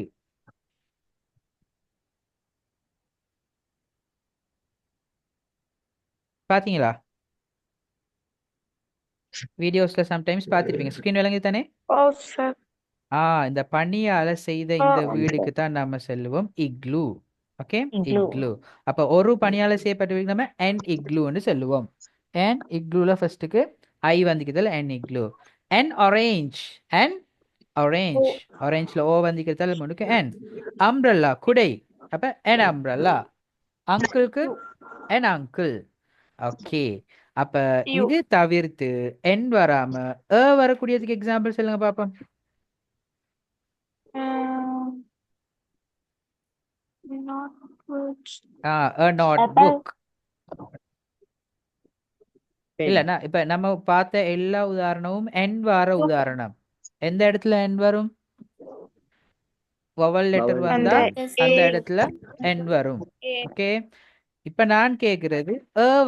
பாத்தீங்களா? வீடியோஸ்ல சம்டைம்ஸ் பார்த்திருப்பீங்க. ஸ்கிரீன் விளங்குது தானே? இந்த பனியால செய்த இந்த வீடுக்கு தான் நாம சொல்லுவோம் இக்லூ. Okay, igloo. அப்ப ஒரு பனியால செய்யப்பட்ட வீடு நம்ம an iglooன்னு சொல்லுவோம். an iglooல ஃபர்ஸ்ட்டுக்கு I வந்துக்கிறதுல an igloo. an orange, an orange, orangeல ஓ வந்துக்கிறதால முன்னுக்கு an. umbrella குடை, அப்ப an umbrella. அங்கிளுக்கு an uncle. Okay, அப்ப இது தவிர்த்து n வராம வரக்கூடியதுக்கு எக்ஸாம்பிள் சொல்லுங்க பாப்போம். a notebook. இல்லனா இப்ப நம்ம பார்த்த எல்லா உதாரணமும் n வார உதாரணம். எந்த இடத்துல n வரும்? vowel லெட்டர் Vowel வந்தா Yes, அந்த sir. இடத்துல n வரும். ஓகே, இப்ப நான் கேக்குறது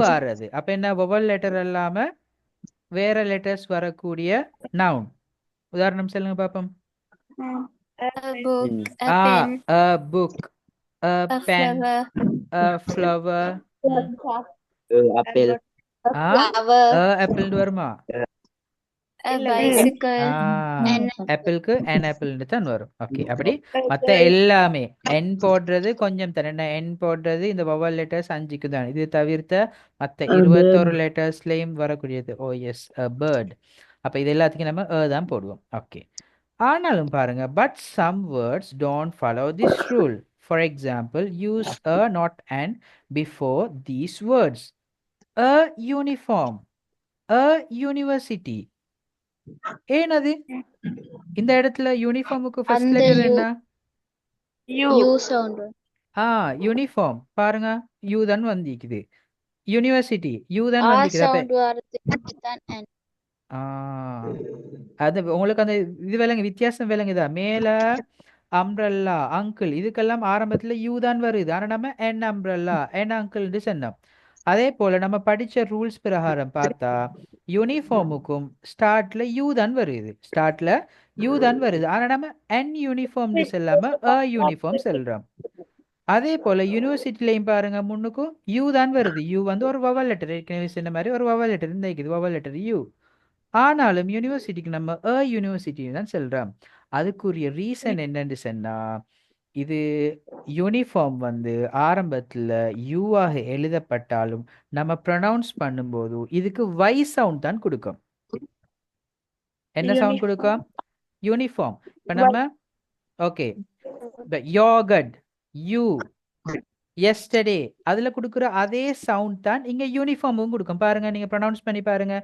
வாரது. அப்ப என்ன vowel லெட்டர் இல்லாம வேற லெட்டர்ஸ் வரக்கூடிய நவுன் உதாரணம் சொல்லுங்க பாப்போம். A book, a a pen, book, a a pen, flower, a flower, apple, flower, apple வருமா? a bicycle, ஆப்பிளுக்கு an ஆப்பிள்னு தான் வரும். ஓகே, அப்படி மத்த எல்லாமே n போடுறது கொஞ்சம் தானே. n போடுறது இந்த vowel லெட்டர்ஸ் 5க்கு தான். இது தவிர்த்த மத்த 21 லெட்டர்ஸ்லயும் வரக்கூடியது. ஓ எஸ், bird. அப்ப இது எல்லாத்துக்கும் நம்ம தான் போடுவோம். ஓகே, ஆனாலும் பாருங்க, but some words don't follow this rule. For example, use not an before these words. a uniform, a university. ஏனது இந்த இடத்துல யூனிஃபார்முக்கு ஃபர்ஸ்ட் அந்த லெட்டர் என்ன? யூ சவுண்ட் யூனிஃபார்ம் பாருங்க, யூ தான் வந்திக்குது. யூனிவர்சிட்டி யூ தான் ஆர் வந்திக்குது. அப்ப சவுண்ட் வரதுக்கு தான் n. ஆ, அது உங்களுக்கு அந்த இது விளங்கு, வித்தியாசம் விளங்குதா? மேல அம்ப்ரல்லா, அங்கிள், இதுக்கெல்லாம் ஆரம்பத்துல யூ தான் வருது. ஆனா நம்ம என் அம்ப்ரல்லா, என் அங்கிள்னு சொன்னோம். அதே போல நம்ம படிச்ச ரூல்ஸ் பிரகாரம் பார்த்தா யூனிஃபார்முக்கும் ஸ்டார்ட்ல யூ தான் வருது. ஸ்டார்ட்ல யூ தான் வருது. ஆனா நம்ம என் யூனிஃபார்ம்னு சொல்லாம யூனிஃபார்ம் சொல்றோம். அதே போல யூனிவர்சிட்டிலையும் பாருங்க, முன்னுக்கும் யூ தான் வருது. யூ வந்து ஒரு வவல் லெட்டர், ஏற்கனவே சொன்ன மாதிரி ஒரு வவல் லெட்டர் இந்த வவல் லெட்டர் யூ. ஆனாலும் யூனிவர்சிட்டிக்கு நம்ம யூனிவர்சிட்டி தான் சொல்றோம். அதுக்குரிய ரீசன் என்னன்னு சொன்னா, இது யூனிஃபார்ம் வந்து ஆரம்பத்துல யூவாக எழுதப்பட்டாலும் நம்ம ப்ரொனவுன்ஸ் பண்ணும்போது இதுக்கு வை சவுண்ட் தான் கொடுக்கும். என்ன சவுண்ட் கொடுக்கும்? யூனிஃபார்ம். இப்ப நம்ம ஓகே, யோகட், யூ, எஸ்டர்டே, அதுல கொடுக்குற அதே சவுண்ட் தான் இங்க யூனிஃபார்மும் கொடுக்கும். பாருங்க, நீங்க ப்ரொனவுன்ஸ் பண்ணி பாருங்க.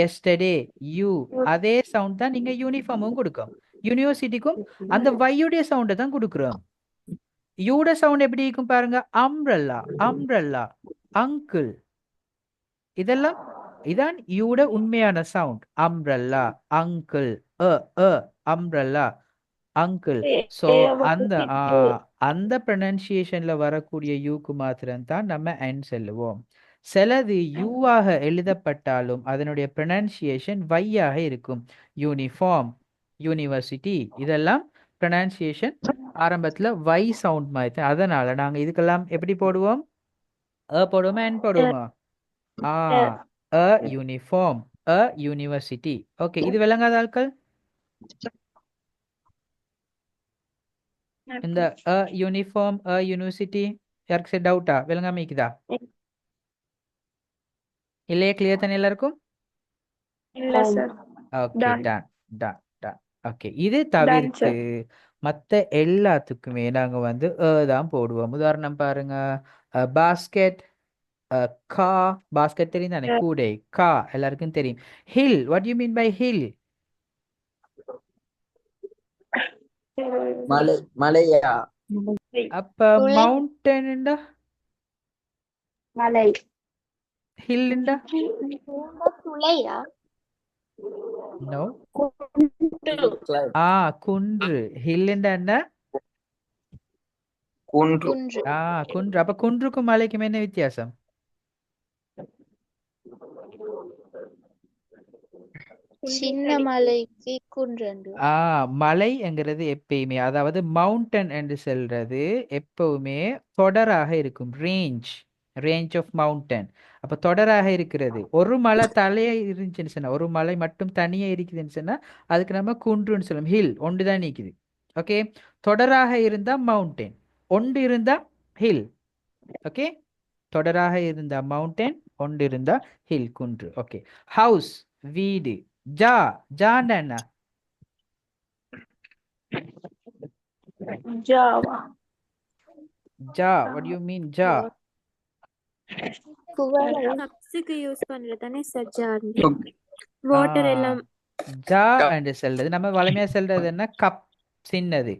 எஸ்டர்டே, யூ, அதே சவுண்ட் தான் நீங்க யூனிஃபார்மும் கொடுக்கும். யூனிவர்சிட்டிக்கும் அந்த வையுடைய சவுண்டை தான் கொடுக்குறோம். யூட சவுண்ட் எப்படி இருக்கும் பாருங்க. அம்ப்ரல்லா, அம்ப்ரல்லா, அங்கிள், இதெல்லாம் இதான் யூட உண்மையான sound. Umbrella, uncle, umbrella, uncle. So அந்த ப்ரொனன்சியேஷன்ல வரக்கூடிய யூக்கு மாத்திரம் தான் நம்ம n சொல்லுவோம். சிலது யூவாக எழுதப்பட்டாலும் அதனுடைய ப்ரொனன்சியேஷன் வையாக இருக்கும். யூனிஃபார்ம், யூனிவர்சிட்டி, இதெல்லாம் ப்ரொனன்சியேஷன் ஆரம்பத்துல வை சவுண்ட் மாதிரி தான். அதனால நாங்க இதுக்கெல்லாம் எப்படி போடுவோம்? போடுவோமா n போடுவோமா? a uniform, a university. Okay, இது விளங்காத ஆட்கள் இந்த யூனிஃபார்ம், யூனிவர்சிட்டி யாருக்கு டவுட்டா? விளங்காம இருக்குதா? இல்லையே, கிளியர் தானே எல்லாருக்கும்? Okay, done done done. Okay, இது தவிர்த்து மற்ற எல்லாத்துக்குமே நாங்க வந்து தான் போடுவோம். உதாரணம் பாருங்க, பாஸ்கெட், கா, பாஸ்கெட் தெரியும் தானே, கூடை, கா எல்லாருக்கும் தெரியும். Hill, what you mean by hill? மலையா? அப்ப மவுண்டன் மலை, ஹில் துளையா? நோ. குன்று. ஹில் என்ன? குன்று. குன்று. அப்ப குன்றுக்கும் மலைக்கும் என்ன வித்தியாசம்? சின்ன மலைக்கு குன்று. மலை என்கிறது எப்பயுமே, அதாவது மவுண்டன் என்று சொல்றது எப்பவுமே தொடராக இருக்கும். Range, range of mountain. அப்போ தொடராக இருக்கிறது. ஒரு மலை தலையே இருந்துச்சுன்னு சொன்னா, ஒரு மலை மட்டும் தனியே இருக்குதுன்னு சொன்னா அதுக்கு நம்ம குன்றுன்னு சொல்லுவோம். ஹில் ஒன்று தான் நிற்குது. ஓகே, தொடராக இருந்தா மவுண்டன், ஒன்று இருந்தா ஹில். ஓகே, தொடராக இருந்தா மவுண்டன், ஒன்று இருந்தா ஹில் குன்று. ஓகே, ஹவுஸ் வீடு. ஜா ஜான்னா என்ன? Java. Jar, what you mean jar? கப்ஸுக்கு யூஸ் பண்றது தானே சார் ஜார். வாட்டர் எல்லாம் ஜா என்று சொல்றது நம்ம வலிமையா சொல்றது என்ன? கப் சின்னது.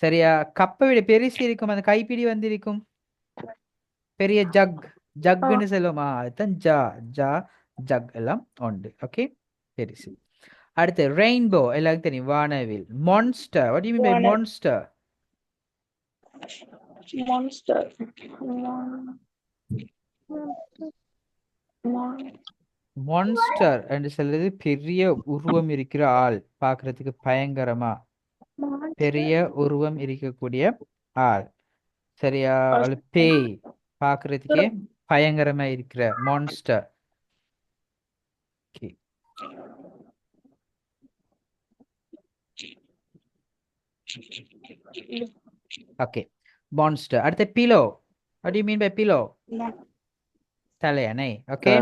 சரியா? கப்பை விட பெருசு இருக்கும், அந்த கைப்பிடி வந்து இருக்கும், பெரிய ஜக், ஜக்குன்னு சொல்லுவோமா, அதுதான் ஜா. ஜா ஜக் எல்லாம் உண்டு. ஓகே, பெருசு. அடுத்து ரெயின்போ, எல்லாருக்கும் தெரியும், வானவில். Monster, what you mean by monster? Monster. Monster என்று சொல்றது பெரிய உருவம் இருக்கிற ஆள், பார்க்கிறதுக்கு பயங்கரமா பெரிய உருவம் இருக்கக்கூடிய ஆள். சரியா? அது பேய், பார்க்கிறதுக்கே பயங்கரமா இருக்கிற மான்ஸ்டர். Okay, monster. அடுத்து pillow, what you mean by pillow? தலையணை. ஓகே,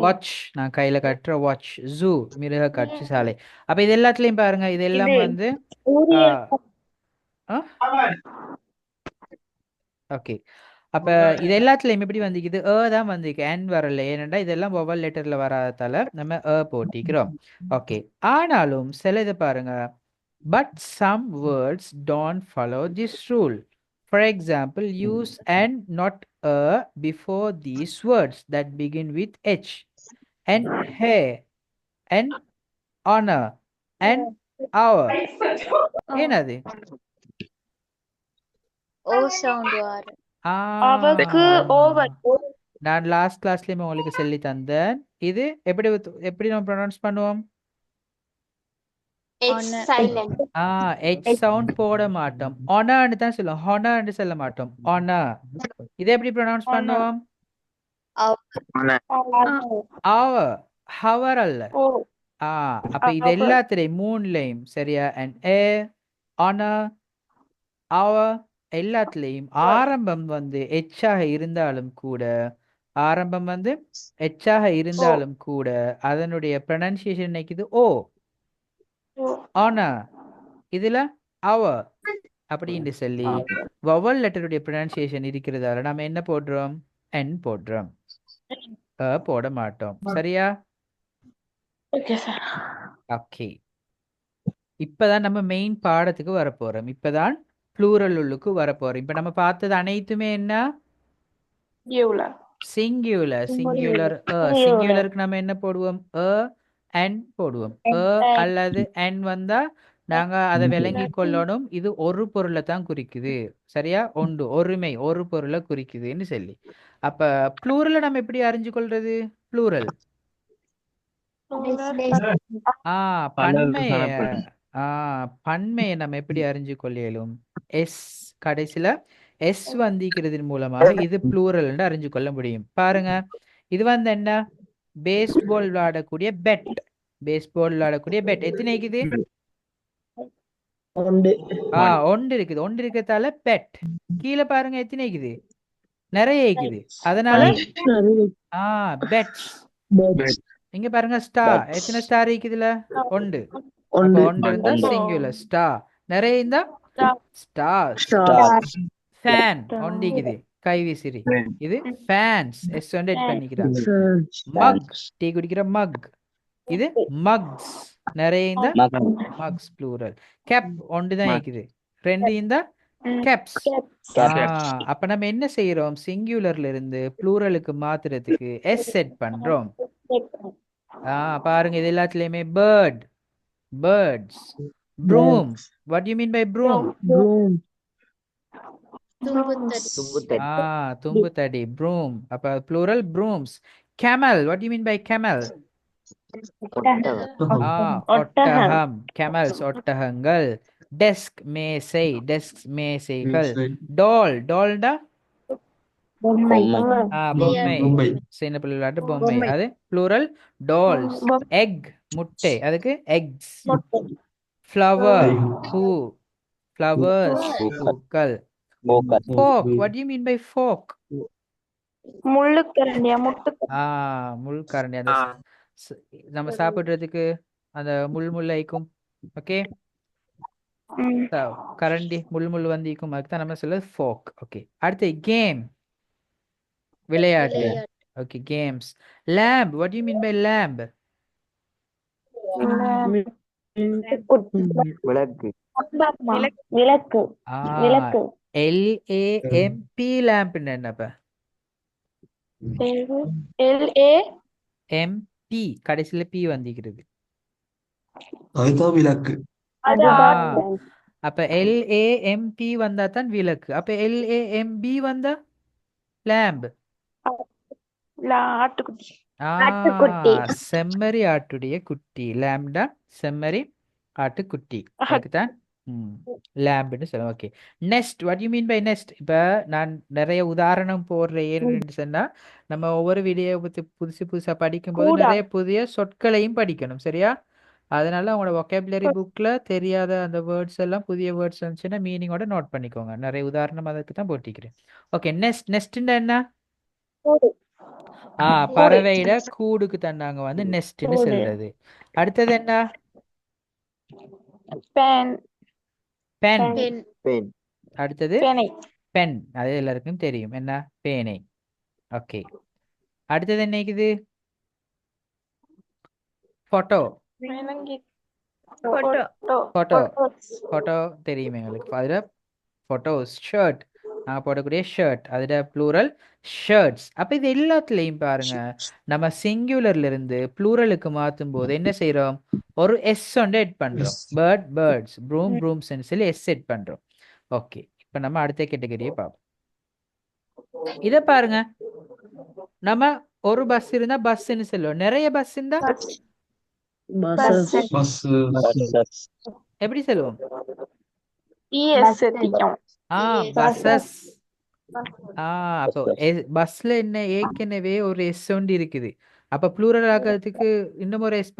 வாட்ச், நான் கையில கட்டுற வாட்ச். ஜூ, மிருக காட்சி சாலை. அப்ப இது எல்லாத்துலயும் பாருங்க, இது எல்லாம் வந்து ஓகே. அப்ப இது எல்லாத்துலயும் எப்படி வந்திக்குது? தான் வந்திருக்கு, என் வரல. ஏனென்றா இதெல்லாம் வவல் லெட்டர்ல வராததால நம்ம போட்டிக்கிறோம். ஓகே, ஆனாலும் சில இது பாருங்க, but some words don't follow this rule. For example, use and not a before these words that begin with H, and hair, and honor, and our. என்னது? ஓ சவுண்ட் வார. அவக்கு ஓவர். நான் லாஸ்ட் கிளாஸ்லயும் உங்களுக்கு சொல்லி தந்தேன். இது எப்படி நம்ம ப்ரொனவுன்ஸ் பண்ணுவோம்? H சவுண்ட் போட மாட்டோம், honor தான் சொல்லுவோம், honor சொல்ல மாட்டோம், honor. இதை எப்படி ப்ரொனவுன்ஸ் பண்ணுவோம்? our, hour அல்ல. அப்ப இது எல்லாத்திலையும் மூணுலையும் சரியா, and a, honor, our எல்லாத்துலயும் ஆரம்பம் வந்து எச்சாக இருந்தாலும் கூட, ஆரம்பம் வந்து எச்சாக இருந்தாலும் கூட அதனுடைய ப்ரொனன்சியேஷன் நினைக்குது ஓ. ஆனா இதுல அவர் அப்படின்னு சொல்லி வவல் லெட்டருடைய ப்ரொனன்சியேஷன் இருக்கிறதால நம்ம என்ன போடுறோம்? என் போடுறோம், போட மாட்டோம். சரியா? ஓகே, இப்பதான் நம்ம மெயின் பாடத்துக்கு வரப்போறோம். இப்பதான் ப்ளூரல் உள்ளுக்கு வரப்போறோம். இப்ப நம்ம பார்த்தது அனைத்துமே என்ன? சிங்குலர். சிங்குலருக்கு நம்ம என்ன போடுவோம்? என் போடுவோம். அல்லது என் வந்தா நாங்க அதை விளங்கி கொள்ளணும், இது ஒரு பொருளை தான் குறிக்குது. சரியா? ஒன்று, ஒருமை, ஒரு பொருளை குறிக்குதுன்னு சொல்லி. அப்ப ப்ளூரலை நம்ம எப்படி அறிஞ்சு கொள்றது? ப்ளூரல் பன்மையை நம்ம எப்படி அறிஞ்சு கொள்ளும்? எஸ் கடைசியில எஸ் வந்திக்கிறதன் மூலமாக இது ப்ளூரல் என்று அறிஞ்சு கொள்ள முடியும். பாருங்க, இது வந்து என்ன? பேஸ்பால் விளையாடக்கூடிய பெட். பேஸ்பால் விளையாடக்கூடிய பெட் எத்தனை இருக்குது? ஒன்று இருக்குது. ஒன்று இருக்கிறதால பெட். கீழே பாருங்க எத்தனை இருக்குது? நிறைய இருக்குது. அதனால பெட்ஸ். இங்க பாருங்க ஸ்டார், எத்தனை ஸ்டார் இருக்குதுல? ஒன்று. ஒன்று இருந்தா சிங்குலர் ஸ்டார், நிறைய இருந்தா ஸ்டார். ஃபேன் ஒண்டிக்குது, கை விசிறி, இது ஃபேன்ஸ், எஸ் வந்து பண்ணிக்கிறாங்க. மக், டீ குடிக்கிற மக், இது மக்ஸ், நிறைய இருந்தா மக்ஸ் ப்ளூரல். கேப் ஒன்று தான் இருக்குது, ரெண்டு இருந்தா கேப்ஸ். அப்ப நம்ம என்ன செய்யறோம்? சிங்குலர்ல இருந்து ப்ளூரலுக்கு மாத்துறதுக்கு எஸ் செட் பண்றோம். பாருங்க, இது எல்லாத்துலயுமே bird, birds. Broom, what do you mean by broom? தும்புத்தடி, broom. அப்ப plural brooms. Camel, what do you mean by camel? ஒட்டகம், camels ஒட்டகங்கள். Desk, மேசை, desks மேசைகள். Doll, doll da பொம்மை பொம்மை பொம்மை சின்ன பிள்ளை விளையாட்டு பொம்மை அது ப்ளூரல் டால்ஸ் எக் முட்டை அதுக்கு எக்ஸ் ஃப்ளவர் பூ ஃப்ளவர்ஸ் பூக்கள் fork what you mean by fork முள்ளுக்கரண்டியா முள்கரண்டி அந்த ஸ்- நம்ம சாப்பிடுறதுக்கு அந்த முள் ஐக்கும் ஓகே கரண்டி முள் வந்திக்கும் அதுக்கு தான் நம்ம சொல்ல ஃபோக் ஓகே அடுத்து கேம் விளையாட்டு okay games lamp what you mean by lamp விளக்கு விளக்கு LAMP லேம்ப் என்னப்ப LA MP கடைசியில P வந்திக்கிறது அதுதான் விளக்கு அப்ப LAMP வந்தா தான் விளக்கு அப்ப LAMB வந்தா லேம்ப் ஆட்டுக்குட்டி செம்மறி ஆட்டுடைய குட்டி லேம்டா செம்மறி ஆட்டுக்குட்டி அதுக்குதான் லேம்ப்னு சொல்லுவோம் okay nest what you mean by nest இப்ப நான் நிறைய உதாரணம் போடுறேன் ஏன்னு சொன்னா நம்ம ஒவ்வொரு வீடியோ பத்தி புதுசா படிக்கும்போது நிறைய புதிய சொற்களையும் படிக்கணும் சரியா அதனால உங்களோட vocabulary புக்ல தெரியாத அந்த வேர்ட்ஸ் எல்லாம் புதிய வேர்ட்ஸ் இருந்துச்சுன்னா மீனிங்கோட நோட் பண்ணிக்கோங்க நிறைய உதாரணம் அதுக்கு தான் போட்டிக்கிறேன் ஓகே நெஸ்ட்னா என்ன பறவையிட கூடுக்கு தந்தாங்க வந்து நெஸ்ட்னு சொல்றது அடுத்தது என்ன பென் அடுத்தது பென் அது எல்லாருக்கும் தெரியும் என்ன பேனை ஓகே அடுத்தது என்ன இருக்குது போட்டோ போட்டோ தெரியுமே எங்களுக்கு அதுல போட்டோஸ் ஷர்ட் நாங்கள் போடக்கூடிய ஷர்ட் அதோட ப்ளூரல் ஷர்ட்ஸ் அப்போ இது எல்லாத்துலேயும் பாருங்க நம்ம சிங்குலர்ல இருந்து ப்ளூரலுக்கு மாற்றும் போது என்ன செய்கிறோம் ஒரு எஸ் ஒன்று எட் பண்ணுறோம் பேர்ட்ஸ் ப்ரூம்ஸ்ன்னு சொல்லி எஸ் எட் பண்ணுறோம் ஓகே இப்போ நம்ம அடுத்த கேட்டகரியை பார்ப்போம் இதை பாருங்க நம்ம ஒரு பஸ் இருந்தா பஸ்ன்னு சொல்லுவோம் நிறைய பஸ் இருந்தா எப்படி சொல்லுவோம் பஸ்ஸஸ் அப்போ பஸ்ல என்ன ஏற்கனவே ஒரு எஸ் ஒன்று இருக்குது அப்ப ப்ளூரல் ஆகிறதுக்கு இன்னும் ஒரு எஸ்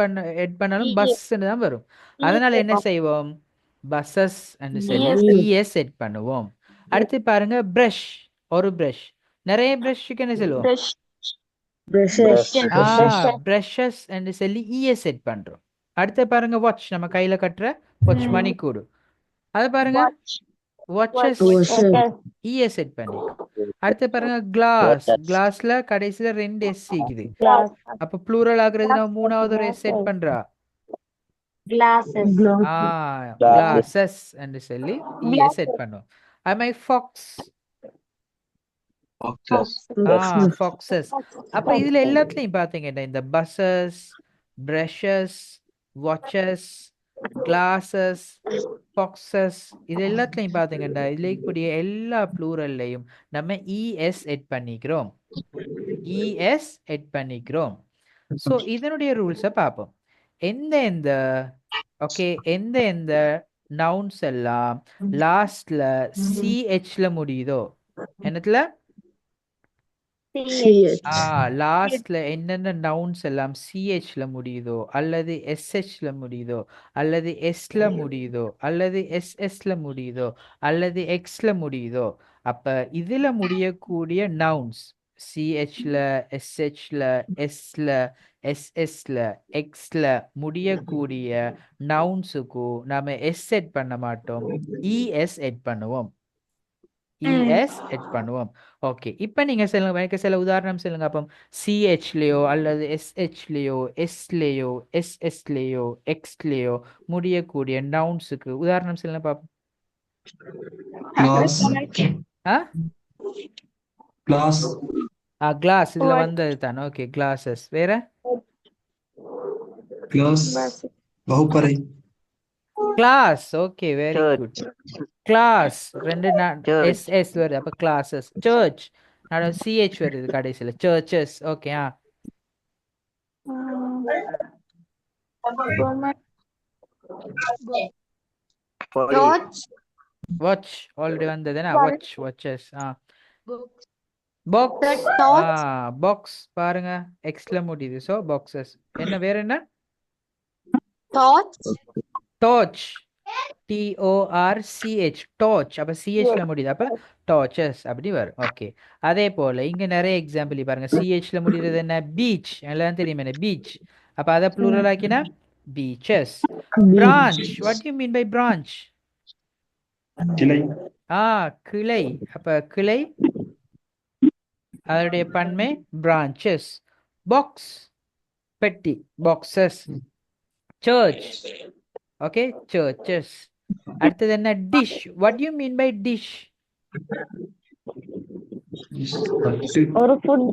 எட் பண்ணாலும் பஸ்ன்னு தான் வரும் அதனால என்ன செய்வோம் பஸ்ஸஸ் சொல்லி இஎஸ் செட் பண்ணுவோம் அடுத்து பாருங்க பிரஷ் ஒரு பிரஷ் நிறைய பிரஷ்க்கு என்ன சொல்லுவோம் பிரஷஸ் சொல்லி இஎஸ் செட் பண்றோம் அடுத்து பாருங்க வாட்ச் நம்ம கையில கட்டுற வாட்ச் மணிக்கூடு அது பாருங்க வாட்சஸ் இஎஸ் செட் பண்ணி அடுத்து பாருங்க கிளாஸ்ல கடைசியில 2 எஸ் இருக்குது அப்ப ப்ளூரல் ஆகுறது நம்ம மூணாவது ஒரு எஸ் செட் பண்றா கிளாஸஸ் என்று சொல்லி இஎஸ் செட் பண்ணுவோம் அது மாதிரி ஃபாக்ஸ் ஃபாக்ஸஸ் அப்ப இதுல எல்லாத்துலயும் பாத்தீங்கன்னா இந்த buses precious watches classes boxes இது எல்லாத்துலயும் பாத்தீங்கன்னா இதுல இருக்கக்கூடிய எல்லா ப்ளூரல்லையும் நம்ம இஎஸ் எட் பண்ணிக்கிறோம் ஸோ இதனுடைய ரூல்ஸை பார்ப்போம் எந்த நவுன்ஸ் எல்லாம் லாஸ்ட்ல சிஹெச்ல முடியுதோ என்னத்துல லாஸ்ட்ல என்னென்ன நவுன்ஸ் எல்லாம் சிஹெச்ல முடியுதோ அல்லது எஸ்ஹெச்ல முடியுதோ அல்லது எஸ்ல முடியுதோ அல்லது எஸ்எஸ்ல முடியுதோ அல்லது எக்ஸ்ல முடியுதோ அப்ப இதுல முடியக்கூடிய நவுன்ஸ் சிஹெச்ல எஸ்ஹெச்ல எஸ்ல எஸ்எஸ்ல எக்ஸ்ல முடியக்கூடிய நவுன்ஸுக்கும் நாம எஸ் செட் பண்ண மாட்டோம் இஎஸ் எட் பண்ணுவோம் ஓகே இப்போ நீங்க சொல்லுங்க எனக்கு சில உதாரணம் சொல்லுங்க அப்போ சிஹெச்லயோ அல்லது எஸ்ஹெச்லயோ எஸ்லயோ எஸ்எஸ்லயோ எக்ஸ்லயோ முடியக்கூடிய நவுன்ஸுக்கு உதாரணம் சொல்லுங்க பாப்போம் கிளாஸ் இதுல வந்தது தானே ஓகே கிளாஸஸ் வேற வகுப்பறை class okay very good class 2 S வருது அப்ப கிளாஸஸ் சர்ச் சிஹெச் வருது கடைசியில சர்ச்சஸ் ஓகே வாட்ச் ஆல்ரெடி வந்ததுன்னா வாட்சஸ் பாக்ஸ் torch, பாக்ஸ் பாருங்க எக்ஸ்ல முடியுது ஸோ பாக்ஸஸ் என்ன வேற என்ன torch, டார்ச் TORCH டார்ச் அப்ப CHல முடியுது அப்ப டார்ச்சஸ் அப்படி வரும் ஓகே அதே போல இங்க நிறைய எக்ஸாம்பிள் பாருங்க CHல முடியுறது என்ன பீச் எல்லாம் தெரியுமே என்ன பீச் அப்ப அதை ப்ளூரல் ஆக்கினா beaches branch what you mean by branch கிளை கிளை அப்ப கிளை அதனுடைய பன்மை பிரான்ச்சஸ் பாக்ஸ் பெட்டி பாக்ஸஸ் சர்ச் ஓகே சர்ச்சஸ் அடுத்தது என்ன dish what you mean by dish தட்டு ஒரு ஃபுட்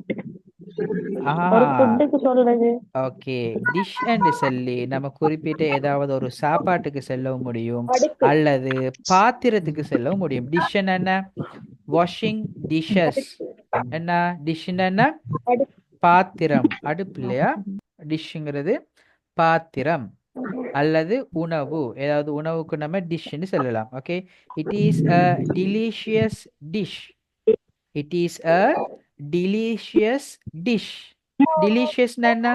ஒரு ஃபுட்டுக்கு சொல்றது ஓகே டிஷ் என்று சொல்லி நம்ம குறிப்பிட்ட ஏதாவது ஒரு சாப்பாட்டுக்கு செல்லவும் முடியும் அல்லது பாத்திரத்துக்கு செல்லவும் முடியும் டிஷ் என்ன வாஷிங் டிஷஸ் என்ன டிஷ் என்ன பாத்திரம் அடுப்பு இல்லையா டிஷ்ங்கிறது பாத்திரம் அல்லது உணவு ஏதாவது உணவுக்கு நம்ம டிஷ்னு சொல்லலாம் okay it is a delicious dish it is a delicious dish delicious என்ன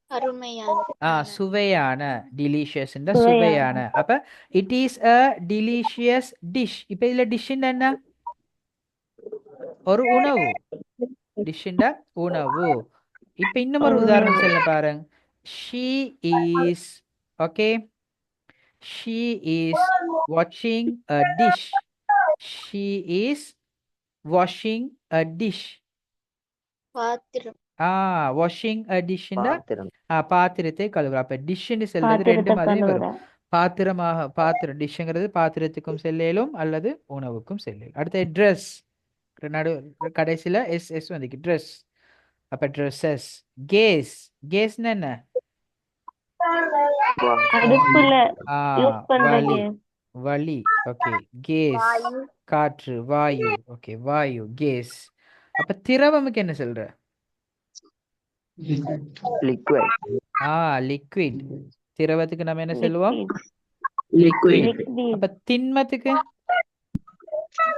அருமையான சுவையான டிலிஷியஸ் சுவையான அப்ப it is a delicious dish இப்ப இதுல டிஷ் என்ன ஒரு உணவு டிஷ் உணவு இப்ப இன்னும் ஒரு உதாரணம் சொல்ல பாருங்க she is okay she is watching a dish she is washing a dish பாத்திரம் washing a dish பாத்திரம் பாத்திரத்தை கழுவுற அப்ப டிஷ்னு சொல்றது ரெண்டு மாதிரி வரும் பாத்திரமாக பாத்திரம் டிஷ்ங்கிறது பாத்திரத்துக்கும் செல்லும் அல்லது உணவுக்கும் செல்லும் அடுத்த ட்ரெஸ் நடு கடைசியில எஸ் வந்துக்கு ட்ரெஸ் அப்ப ட்ரெஸ்ஸஸ் கேஸ் என்ன அடுப்புல யூஸ் பண்றது வலி ஓகே கேஸ் காற்று வாயு ஓகே வாயு கேஸ் அப்ப திரவமுக்கு என்ன சொல்ற லிக்விட் லிக்விட் திரவத்துக்கு நம்ம என்ன சொல்லுவோம் லிக்விட் அப்ப திண்மத்துக்கு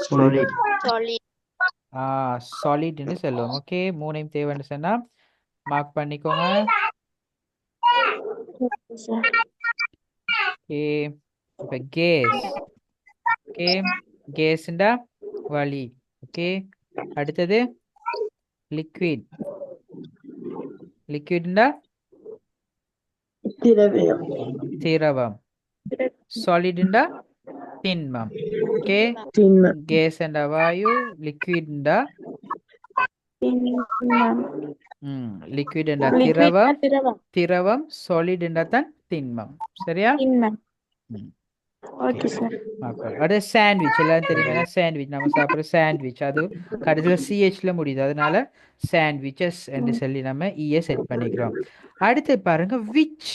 சாலிட் solid சாலிட்னு சொல்லுவோம் ஓகே மூணையும் தேவைன்னு சொன்னா மார்க் பண்ணிக்கோங்க ஓகே இப்ப கேஸ் ஓகே கேஸ்ண்டா வலி ஓகே அடுத்தது லிக்விட் லிக்விட்ண்டா திரவம் சாலிட்ண்டா திண்மம் ஓகே கேஸ் அண்ட் வாயு லிக்விட் லிக்விட் அண்ட் திரவம் திரவம் சாலிட் தான் திண்மம் சரியா ஓகே சார் அது சாண்ட்விச் எல்லாம் தெரியுமா சாண்ட்விச் நம்ம சாப்பிட்ற சாண்ட்விச் அது கடைசியில் சிஹெச்ல முடியுது அதனால சாண்ட்விச்சஸ் என்று சொல்லி நம்ம இஏ செட் பண்ணிக்கிறோம் அடுத்து பாருங்க விச்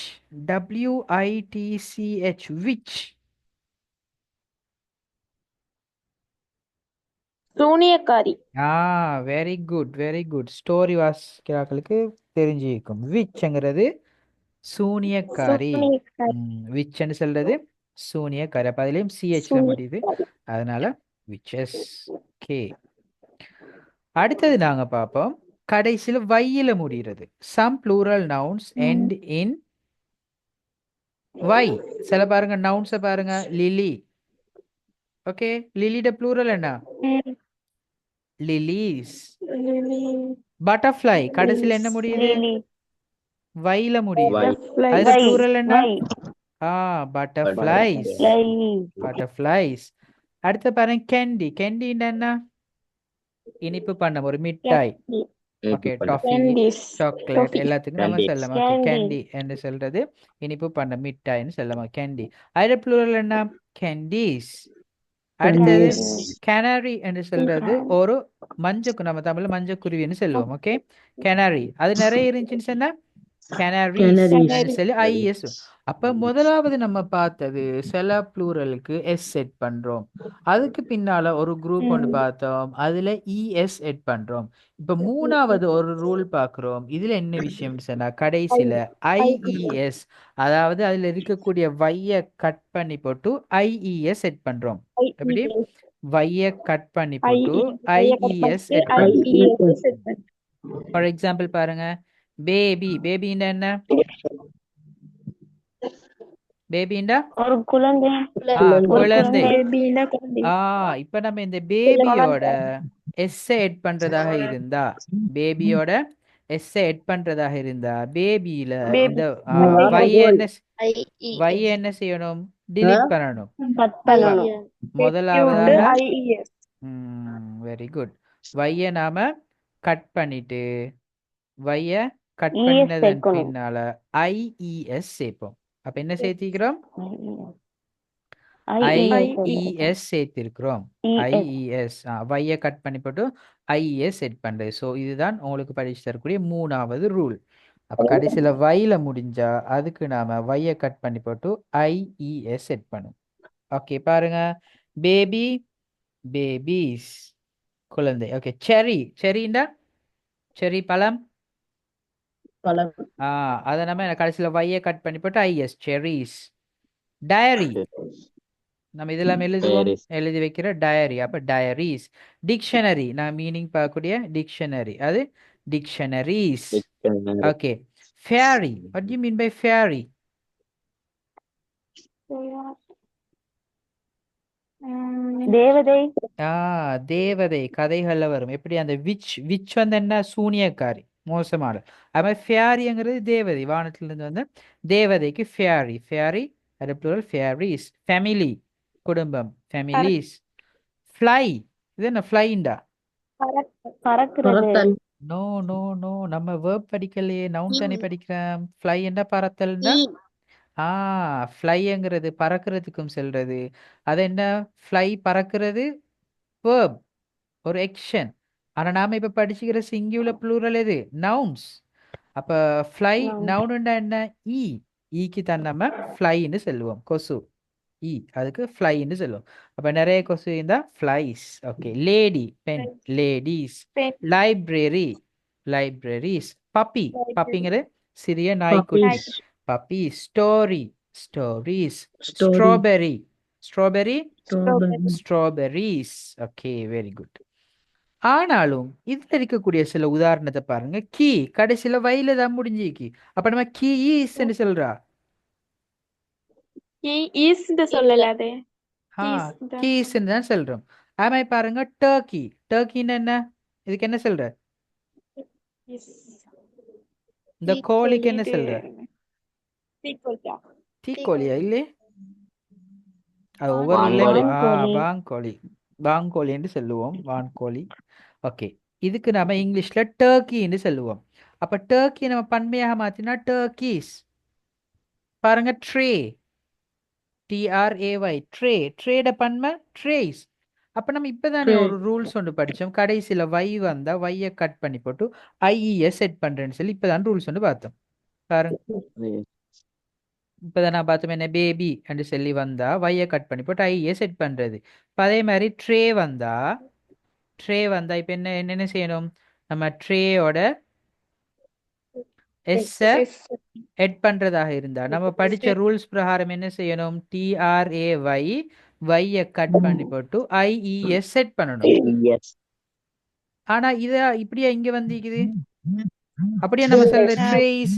WITCH விச் சூனியக்காரி வெரி குட் ஸ்டோரி வாசிக்கிறாக்களுக்கு தெரிஞ்சிருக்கும் விச்ங்கிறது சூனியக்காரி விச்ன்னு சொல்றது சூனியக்காரி அப்ப அதுலயும் சிஹெச்ல முடியுது அதனால விச்சஸ் ஓகே அடுத்தது நாங்க பார்ப்போம் கடைசியில வையில முடிகிறது some plural nouns end in Y சில பாருங்க நவுன்ஸ பாருங்க லிலி ஓகே லிலியோட ப்ளூரல் என்ன லிலீஸ் பட்டர்ஃப்ளை கடைசியில என்ன முடியுது வைல முடியுது அதுல ப்ளூரல் என்ன பட்டர்ஃப்ளைஸ் பட்டர்ஃப்ளைஸ் அடுத்து பாருங்க கேண்டி கேண்டி என்ன இனிப்பு பண்ண ஒரு மிட்டாய் ஓகே டாஃபி சாக்லேட் எல்லாத்துக்கும் நம்ம சொல்லலாம் ஓகே கேண்டி என்று சொல்றது இனிப்பு பண்ண மிட்டாய்னு சொல்லலாம் கேண்டி அதுல ப்ளூரல் என்ன கேண்டீஸ் அடுத்தது கேனரி என்று சொல்றது ஒரு மஞ்சள் நம்ம தமிழ்ல மஞ்சள் குருவின்னு சொல்லுவோம் ஓகே கேனரி அது நிறைய இருந்துச்சுன்னு சொன்னா கேனரிஸ் சொல்லி ஐஎஸ் அப்ப முதலாவது நம்ம பார்த்தது சில ப்ளூரலுக்கு எஸ் செட் பண்றோம் அதுக்கு பின்னால ஒரு குரூப் ஒன்று பார்த்தோம் அதுல இஎஸ் செட் பண்றோம் இப்ப மூணாவது ஒரு ரூல் பாக்குறோம் இதுல என்ன விஷயம்னு சொன்னா கடைசியில ஐஇஎஸ் அதாவது அதுல இருக்கக்கூடிய வைய கட் பண்ணி போட்டு ஐஇஎஸ் செட் பண்றோம் எப்படி வைய கட் பண்ணி ஐ போட்டு ஐய கட் ஐஇஎஸ் பண்ணிட்டு எட் பண்ணு. ஐஇஎஸ் செட் பண்ணு. ஃபார் எக்ஸாம்பிள் பாருங்க, பேபின்னா என்ன? பேபின்னா ஒரு குழந்தை ஒரு குழந்தை. பேபின்னா குழந்தை இப்ப நம்ம இந்த பேபியோட குழந்தை. எஸ் எட் பண்றதாக இருந்தா பேபியோட எஸ் எட் பண்றதாக இருந்தா பேபியில இந்த வை என்ன செய்யணும்? delete பண்ணணும். கட் பண்ணணும். முதலாவதாக ஐஇஎஸ் வெரி குட். வைய நாம கட் பண்ணிட்டு வைய கட் ES பண்ணதன் சேர்க்கணும். பின்னால ஐஇஎஸ் சேர்ப்போம். அப்ப என்ன சேர்த்திக்கிறோம்? ஐஇஎஸ் சேர்த்திருக்கிறோம். ஐஇஎஸ் வைய கட் பண்ணி போட்டு ஐஇஎஸ் செட் பண்றது. ஸோ இதுதான் உங்களுக்கு படிச்சு தரக்கூடிய 3வது ரூல். அப்ப கடைசியில வைல முடிஞ்சா அதுக்கு நாம வைய கட் பண்ணி போட்டு ஐஇஎஸ் செட் பண்ணும். ஓகே பாருங்க, பேபி பேபிஸ் குழந்தை. ஓகே, செரிண்டா செரி பழம். அதை நம்ம கடைசியில வைய கட் பண்ணி போட்டு ஐஎஸ் செரிஸ். டயரி நம்ம இதெல்லாம் எழுதுவோம், எழுதி வைக்கிற டயரி. அப்ப டயரிஸ். டிக்ஷனரி நான் மீனிங் பார்க்கக்கூடிய டிக்ஷனரி, அது dictionaries. Okay, fairy. What do you mean by fairy? தேவதை தேவதை கதைகள்ல வரும். எப்படி அந்த விச் வந்து என்ன? சூனியக்காரி, மோசமான. அது மாதிரி ஃபேரிங்கிறது தேவதை, வானத்துல இருந்து வந்து தேவதைக்கு ஃபேரி. ஃபேரி அது plural ஃபேரிஸ். ஃபேமிலி குடும்பம், ஃபேமிலிஸ். ஃப்ளை இது என்ன? ஃப்ளைண்டா? பறக்கிறது. நோ நோ நோ, நம்ம வேர்ப் படிக்கலையே, நவுன் தானே படிக்கிறோம். ஃப்ளை என்ன? பறத்தல்னா ஃப்ளைங்கிறது பறக்கிறதுக்கும் செல்றது. அது என்ன? ஃப்ளை பறக்கிறது verb, ஒரு எக்ஷன். ஆனா நாம இப்ப படிச்சுக்கிற சிங்குலர் ப்ளூரல் எது? நவுன்ஸ். அப்ப ஃப்ளை நவுன்டா என்ன? ஈக்கு தான் நம்ம ஃப்ளைன்னு சொல்லுவோம். கொசு அதுக்கு ஃப்ளைன்னு சொல்லுவோம். அப்ப நிறைய கொசு இருந்தா ஃப்ளைஸ். ஓகே, லேடி பெண், லேடிஸ். Library libraries. பப்பி பப்பிங்கிறது சிறிய நாய்க்குட்டி, puppy. Story stories. Strawberry strawberries. Okay, very good. ஆனாலும் இதுல இருக்கக்கூடிய சில உதாரணத்தை பாருங்க. கீ கடைசியில வயல தான் முடிஞ்சிக்கு. அப்ப நம்ம கீஸ்ன்னு சொல்றா. கீஸ்ன்னு தான் சொல்றோம். ஆமா பாருங்க, டர்க்கி. டர்க்கின்னு என்ன? இதுக்கு என்ன சொல்ற? இந்த கோழிக்கு என்ன சொல்ற? தீக்கோழியா? இல்லையே, அது ஒவ்வொரு வான்கோழி. வான்கோழி என்று சொல்லுவோம், வான்கோழி. ஓகே, இதுக்கு நம்ம இங்கிலீஷ்ல டர்க்கின்னு சொல்லுவோம். அப்ப டர்க்கி நம்ம பன்மையாக மாத்தினா டர்க்கீஸ். பாருங்க, ட்ரே, TRAY, ட்ரே. ட்ரேட பன்மை ட்ரேஸ். அப்ப நம்ம இப்பதானே ஒரு ரூல்ஸ் ஒன்று படிச்சோம். கடைசியில வை வந்தா வைய கட் பண்ணி போட்டு ஐஇஎஸ் செட் பண்றேன்னு சொல்லி இப்பதான் ரூல்ஸ் ஒன்று பார்த்தோம். பாருங்க, இப்பதான் நான் பார்த்தோம் என்ன? பேபி என்று சொல்லி வந்தா வைய கட் பண்ணி போட்டு ஐஏ செட் பண்றது. இப்போ அதே மாதிரி ட்ரே வந்தா இப்போ என்ன செய்யணும்? நம்ம ட்ரேயோட எஸ் எட் பண்றதாக இருந்தா நம்ம படிச்ச ரூல்ஸ் பிரகாரம் என்ன செய்யணும்? TRAY வைய கட் பண்ணி போட்டு ஐஇஎஸ் செட் பண்ணணும். ஆனா இத இப்படியா இங்க வந்திக்குது? அப்படியே நம்ம சொல்ற ட்ரேஸ்.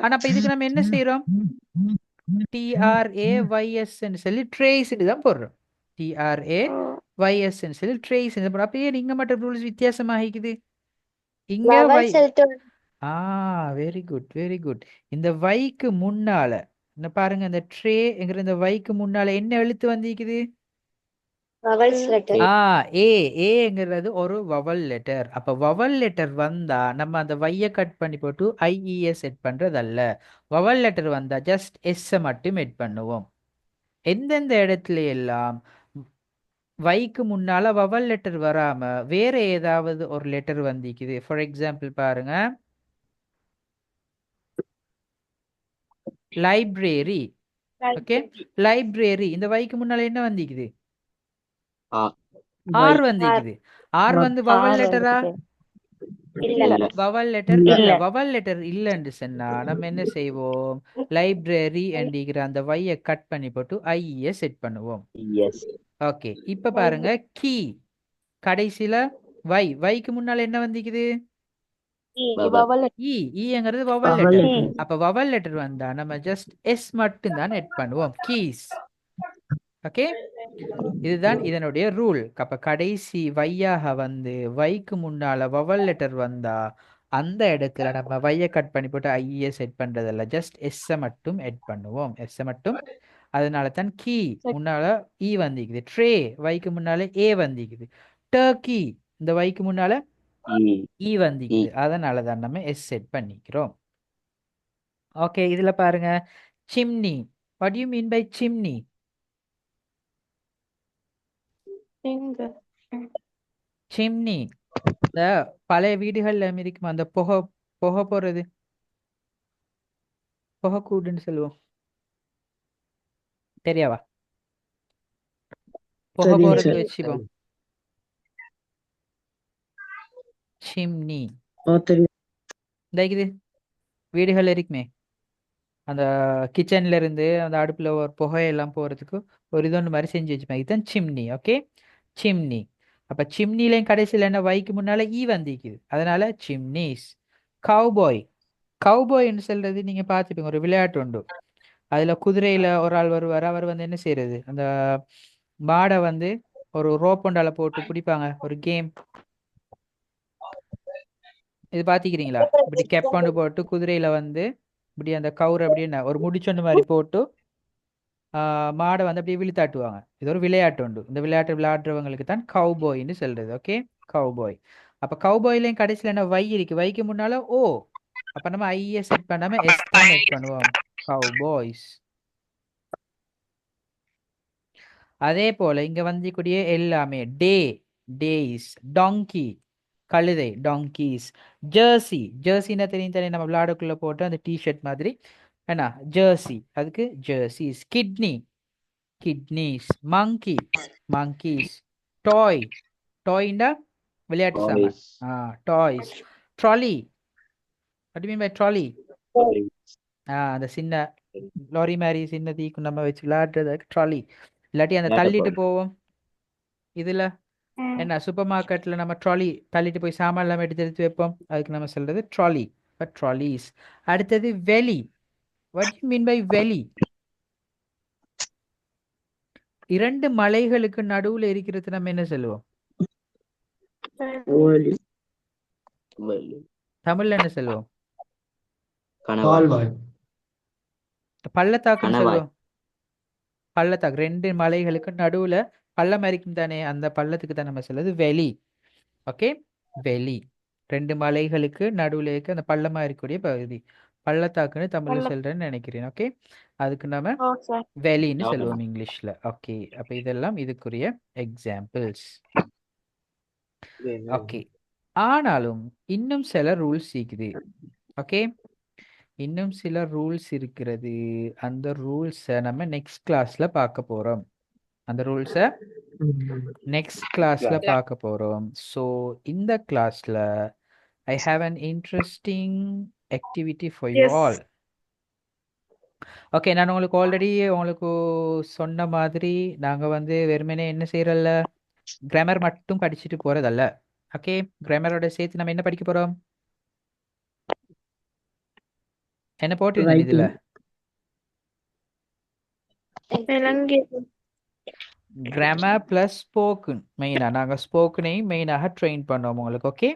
ஆனா இப்ப இதுக்கு நம்ம என்ன செய்யறோம்? TRAYS சொல்லி ட்ரேஸ் தான் போடுறோம். TRAYS சொல்லி ட்ரேஸ் போடுறோம். அப்பயே இங்க மட்டும் ரூல்ஸ் வித்தியாசமாகிக்குது. இங்க வெரி குட் வெரி குட். இந்த வைக்கு முன்னால என்ன பாருங்க, இந்த ட்ரேங்கிற இந்த வைக்கு முன்னால என்ன எழுத்து வந்திக்குது? ஏங்கிறது ஒரு வவல் லெட்டர். அப்ப வவல் லெட்டர் வந்தா நம்ம அந்த வைய கட் பண்ணி போட்டு ஐஇஎஸ் செட் பண்றதல்ல. வவல் லெட்டர் வந்தா ஜஸ்ட் எஸ் மட்டும் எட் பண்ணுவோம். எந்தெந்த இடத்துல எல்லாம் வைக்கு முன்னால வவல் லெட்டர் வராம வேற ஏதாவது ஒரு லெட்டர் வந்திக்குது. ஃபார் எக்ஸாம்பிள் பாருங்க, லைப்ரரி. ஓகே, லைப்ரரி இந்த வைக்கு முன்னால என்ன வந்திக்குது? ஆர் வந்திக்குது. ஆர் வந்து வவல் லெட்டரா? வவல் லெட்டர் இல்ல. வவல் லெட்டர் இல்லன்னு சொன்னா நம்ம என்ன செய்வோம்? லைப்ரரி என்கிற அந்த வைய கட் பண்ணி போட்டு ஐஇஎஸ் செட் பண்ணுவோம். ஓகே இப்ப பாருங்க கீ கடைசியில வைக்கு முன்னால என்ன வந்திக்குது vowel ஈங்கிறது வவல் Vowel லெட்டர். letter. அப்ப வவல் லெட்டர் வந்தா நம்ம ஜஸ்ட் எஸ் மட்டும் தான் எட் பண்ணுவோம் கீஸ். ஓகே இதுதான் இதனுடைய ரூல். அப்ப கடைசி வையாக வந்து வைக்கு முன்னால வவல் லெட்டர் வந்தா அந்த இடத்துல நம்ம வைய கட் பண்ணி போட்டு ஐஏ செட் பண்றதில்ல, ஜஸ்ட் எஸ் மட்டும் எட் பண்ணுவோம், எஸ் மட்டும். அதனால தான் கீ முன்னால இ வந்திக்குது, ட்ரே வைக்கு முன்னால ஏ வந்திக்குது, டர்க்கி இந்த வைக்கு முன்னால E. இ வந்திக்குது. அதனால தான் நம்ம எஸ் செட் பண்ணிக்கிறோம். ஓகே இதுல பாருங்க chimney. What you mean by chimney? Finger. Chimney இந்த பழைய வீடுகள்ல இருக்குமா அந்த புகை புகை போறது, புகை கூடுன்னு சொல்லுவோம், தெரியாவா? புகை தெரியும் போறதுக்கு சார். வச்சுப்போம் சிம்னி. தெரியும். இந்த இது வீடுகள் இருக்குமே அந்த கிச்சன்ல இருந்து அந்த அடுப்புல ஒரு புகையெல்லாம் போறதுக்கு ஒரு இது ஒன்று மாதிரி செஞ்சு வச்சுப்பேன், இதுதான் சிம்னி. Okay chimney. அப்ப சிம்னிலையும் கடைசியில் என்ன வைக்கு முன்னால ஈ வந்திக்குது, அதனால சிம்னிஸ். கவுபாய். கவுபாய்ன்னு சொல்றது நீங்க பார்த்துப்பீங்க, ஒரு விளையாட்டு உண்டு. அதுல குதிரையில ஒரு ஆள் வருவார், அவர் வந்து என்ன செய்யறது, அந்த மாடை வந்து ஒரு ரோப்பண்டால போட்டு பிடிப்பாங்க, ஒரு கேம். இது பாத்திக்கிறீங்களா? இப்படி கெப்பாண்டு போட்டு குதிரையில வந்து இப்படி அந்த கவுரை அப்படின்னு ஒரு முடிச்சொண்டு மாதிரி போட்டு மாடை வந்து அப்படியே விழுத்தாட்டுவாங்க. இது ஒரு விளையாட்டு உண்டு. இந்த விளையாட்டு விளையாடுறவங்களுக்கு தான் கவுபாய்ன்னு சொல்றது. Okay cowboy. அப்ப கவுபாய்லையும் கடைசியில் என்ன வை இருக்கு, வைக்கு முன்னால ஓ, அப்ப நம்ம ஐஏ செட் பண்ணாம எஸ் தான் செட் பண்ணுவோம், கவுபாய்ஸ். அதே போல இங்க வந்திக்கூடிய எல்லாமே டே, டேஸ், டாங்கி கழுதை, டாங்கீஸ், ஜெர்சி, ஜெர்சின்னா தெரியும் தானே, நம்ம விளையாடுக்குள்ள போட்டு அந்த டிஷர்ட் மாதிரி என்ன ஜெர்சி, அதுக்கு jerseys. Kidney, kidneys. Monkey, monkeys. Toy, டாய்ண்டா விளையாட்டு சாமான், Toys. Toys. Trolley, what you mean by trolley? அந்த சின்ன லாரி மாதிரி சின்ன தீக்கு நம்ம வச்சு விளையாடுறதுக்கு ட்ராலி. இல்லாட்டி அந்த தள்ளிட்டு போவோம் இதுல என்ன சூப்பர் மார்க்கெட்ல நம்ம ட்ராலி தள்ளிட்டு போய் சாமான் எல்லாம் எடுத்து எடுத்து வைப்போம், அதுக்கு நம்ம சொல்றது ட்ராலி, ட்ராலிஸ். அடுத்தது வெளி. வாட் யூ மீன் பை வெளி? இரண்டு மலைகளுக்கு நடுவுல இருக்கிறது நம்ம என்ன சொல்லுவோம், Valley. Valley. தமிழ்ல என்ன சொல்லுவோம்? கணவாய். கால்வாய். பள்ளத்தாக்குன்னு கணவாய். சொல்லுவோம். பள்ளத்தாக்கு ரெண்டு மலைகளுக்கு நடுவுல பள்ளம் இருக்கும் தானே, அந்த பள்ளத்துக்கு தான் நம்ம சொல்றது வெளி. ஓகே வெளி. ரெண்டு மலைகளுக்கு நடுவுல இருக்க அந்த பள்ளமா இருக்கக்கூடிய பகுதி பள்ளத்தாக்குன்னு தமிழ்ல சொல்றேன்னு நினைக்கிறேன். ஓகே அதுக்கு நம்ம Oh, sir. வெளின்னு Okay. சொல்லுவோம் இங்கிலீஷ்ல. ஓகே அப்ப இதெல்லாம் இதுக்குரிய எக்ஸாம்பிள்ஸ். ஓகே ஆனாலும் இன்னும் சில ரூல்ஸ் இருக்குது. ஓகே இன்னும் சில ரூல்ஸ் இருக்கிறது. அந்த ரூல்ஸை நம்ம நெக்ஸ்ட் கிளாஸ்ல பார்க்க போறோம். அந்த ரூல்ஸை நெக்ஸ்ட் கிளாஸ்ல பார்க்க போறோம். ஸோ இந்த கிளாஸ்ல I have an interesting activity for you Yes. all. Okay நான் உங்களுக்கு ஆல்ரெடி உங்களுக்கு சொன்ன மாதிரி நாங்க வந்து வெறுமனே என்ன செய்யறல்ல, கிராமர் மட்டும் படிச்சுட்டு போறதல்ல. ஓகே கிராமரோட சேர்த்து நம்ம என்ன படிக்க போறோம், என்ன போட்டிருந்தேன் இதுல? Grammar plus spoken. மெயினாக நாங்கள் ஸ்போக்கனையும் மெயினாக ட்ரெயின் பண்ணோம் உங்களுக்கு. ஓகே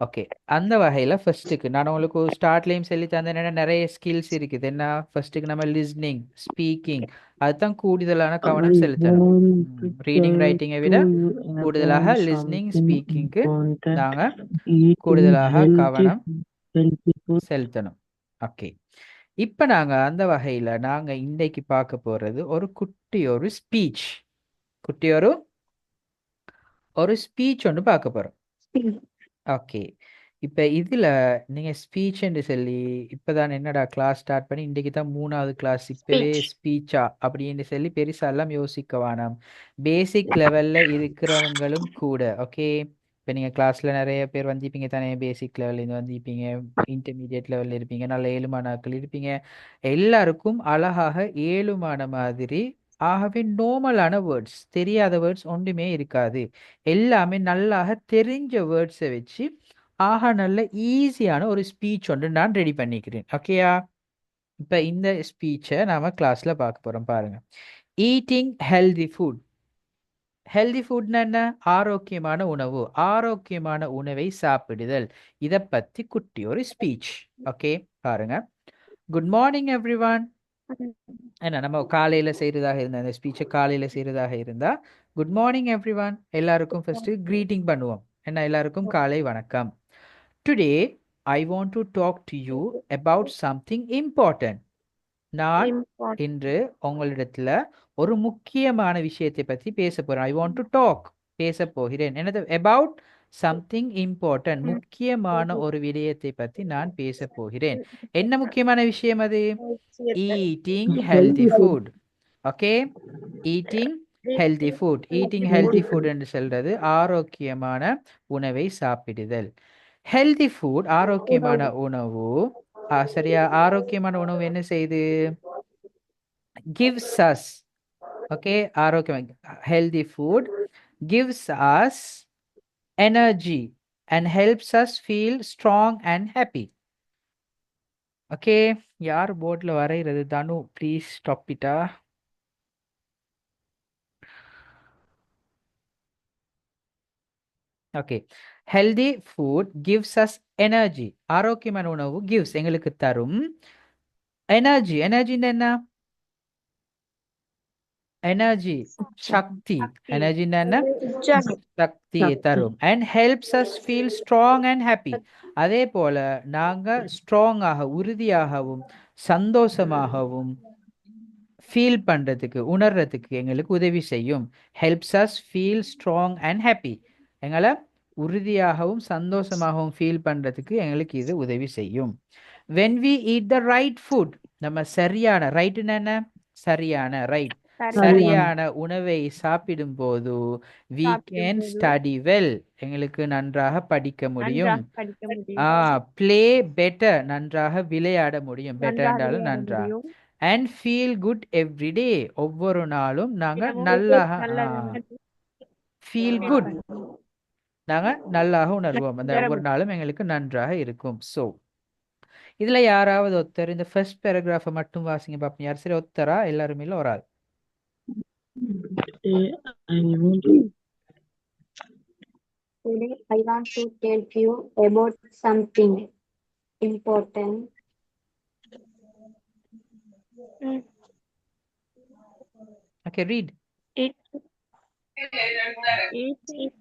ஓகே அந்த வகையில் ஃபர்ஸ்ட்டுக்கு நான் உங்களுக்கு ஸ்டார்ட்லேயும் சொல்லி தந்தேன், நிறைய ஸ்கில்ஸ் இருக்குது. என்ன ஃபர்ஸ்ட்டுக்கு நம்ம லிஸ்னிங், ஸ்பீக்கிங், அதுதான் கூடுதலான கவனம் செலுத்தணும். ரீடிங் ரைட்டிங்கை விட கூடுதலாக லிஸ்னிங் ஸ்பீக்கிங்க்கு நாங்கள் கூடுதலாக கவனம் செலுத்தணும். ஓகே இப்போ நாங்கள் அந்த வகையில் நாங்கள் இன்றைக்கு பார்க்க போகிறது ஒரு குட்டி ஒரு ஸ்பீச், குட்டி ஒரு ஸ்பீச் ஒன்று பார்க்க போகிறோம். ஓகே இப்போ இதில் நீங்கள் ஸ்பீச் என்று சொல்லி இப்போதான் என்னடா கிளாஸ் ஸ்டார்ட் பண்ணி இன்றைக்கு தான் 3வது கிளாஸ், இப்போவே ஸ்பீச்சா அப்படின்னு சொல்லி பெருசாலாம் யோசிக்க வேணாம். பேசிக் லெவலில் இருக்கிறவங்களும் கூட. ஓகே இப்போ நீங்கள் கிளாஸில் நிறைய பேர் வந்திருப்பீங்க தானே, பேசிக் லெவல்லேருந்து வந்திருப்பீங்க, இன்டர்மீடியட் லெவலில் இருப்பீங்க, நல்ல ஏழுமானாக்கள் இருப்பீங்க. எல்லாருக்கும் அழகாக ஏழுமான மாதிரி ஆகவே நார்மலான வேர்ட்ஸ், தெரியாத வேர்ட்ஸ் ஒன்றுமே இருக்காது. எல்லாமே நல்லாக தெரிஞ்ச வேர்ட்ஸை வச்சு நல்ல ஈஸியான ஒரு ஸ்பீச் ஒன்று நான் ரெடி பண்ணிக்கிறேன். ஓகேயா? இப்போ இந்த ஸ்பீச்சை நாம கிளாஸ்ல பார்க்க போறோம். பாருங்க. Eating healthy food. ஹெல்தி ஃபுட்னா என்ன? ஆரோக்கியமான உணவு. ஆரோக்கியமான உணவை சாப்பிடுதல். இதை பத்தி குட்டி ஒரு ஸ்பீச். ஓகே, பாருங்க. Good morning every one. என்ன நம்ம காலையில செய்யறதாக இருந்தா, இந்த ஸ்பீச்சை காலையில செய்யறதாக இருந்தா குட் மார்னிங் எவ்ரி ஒன், எல்லாருக்கும் ஃபர்ஸ்ட் கிரீட்டிங் பண்ணுவோம். என்ன, எல்லாருக்கும் காலை வணக்கம். Today I want to talk to you about something important. நான் இன்று உங்களிடத்துல ஒரு முக்கியமான விஷயத்தை பற்றி பேச போறேன். ஐ வாண்ட் டு டாக், பேச போகிறேன். என்னது? அபவுட் சம்திங் இம்பார்ட்டன்ட், முக்கியமான ஒரு விடயத்தை பற்றி நான் பேச போகிறேன். என்ன முக்கியமான விஷயம் அது? Eating healthy food. Okay, eating healthy food. Eating healthy food என்று சொல்றது ஆரோக்கியமான உணவை சாப்பிடுதல். ஹெல்தி ஃபுட், ஆரோக்கியமான உணவு. சரியா? ஆரோக்கியமான உணவு என்ன செய்யுது? gives us, okay, ஆரோக்கியம். healthy food gives us energy and helps us feel strong and happy. okay, யார் போர்ட்ல வரைகிறது? தனு, ப்ளீஸ் ஸ்டாப் இட்டா. Okay, healthy food gives us energy. ஆரோக்கியமான உணவு கிவ்ஸ், எங்களுக்கு தரும். எனர்ஜி, எனர்ஜின்னு என்ன? எனர்ஜி, சக்தி. எனர்ஜி என்ன? சக்தியை தரும். And helps as feel strong and happy. அதே போல நாங்க ஸ்ட்ராங்காக, உறுதியாகவும் சந்தோஷமாகவும் ஃபீல் பண்றதுக்கு, உணர்றதுக்கு எங்களுக்கு உதவி செய்யும். Helps as feel strong and happy. எங்களை உறுதியாகவும் சந்தோஷமாகவும் ஃபீல் பண்றதுக்கு எங்களுக்கு இது உதவி செய்யும். when we eat the right food, நம்ம சரியான, ரைட்னா என்ன? சரியான, ரைட், சரியான உணவை சாப்பிடும் போது we can study well, எங்களுக்கு நன்றாக படிக்க முடியும். play better, நன்றாக விளையாட முடியும். better என்றாலும் நன்றாக. and feel good every day, ஒவ்வொரு நாளும் நாங்க நல்லாக feel good, நாங்க நல்லாக உணர்வோம். அந்த ஒவ்வொரு நாளும் எங்களுக்கு நன்றாக இருக்கும். ஸோ இதுல யாராவது ஒருத்தர் இந்த ஃபர்ஸ்ட் பேராகிராஃபை மட்டும் வாசிங்க பாப்போம். யார்? சரி, ஒருத்தரா? எல்லாருமே இல்ல, ஒரு ஆள். Today I want to tell you about something important. Okay, read. Eat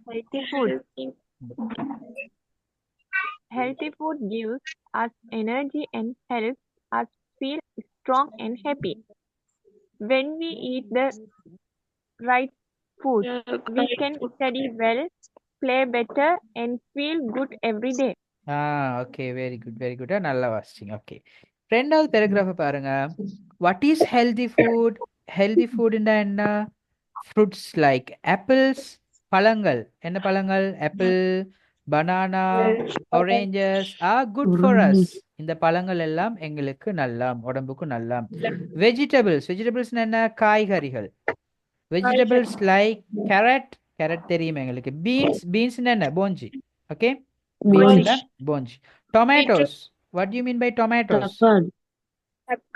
healthy food. Healthy food gives us energy and helps us feel strong and happy. When we eat the right food, we can study well, play better, and feel good every day. ஓகே, very good, very good. நல்லா வாசிச்சிங்க. Okay, ரெண்டாவது பேராகிராஃபை பாருங்க. What is healthy food? Healthy ஃபுட்னா என்ன? Fruits like apples, பழங்கள். என்ன பழங்கள்? Apple, banana, oranges are good for us. இந்த பழங்கள் எல்லாம் எங்களுக்கு நல்லா, உடம்புக்கு நல்லா. வெஜிடபிள்ஸ், வெஜிடபிள்ஸ் என்ன? காய்கறிகள். வெஜிடபிள்ஸ் லைக் கேரட், கேரட் தெரியும் எங்களுக்கு. பீன்ஸ், பீன்ஸ் என்ன? போஞ்சி. ஓகே, பீன்ஸ் போஞ்சி. Tomatoes, what do you mean by tomatoes?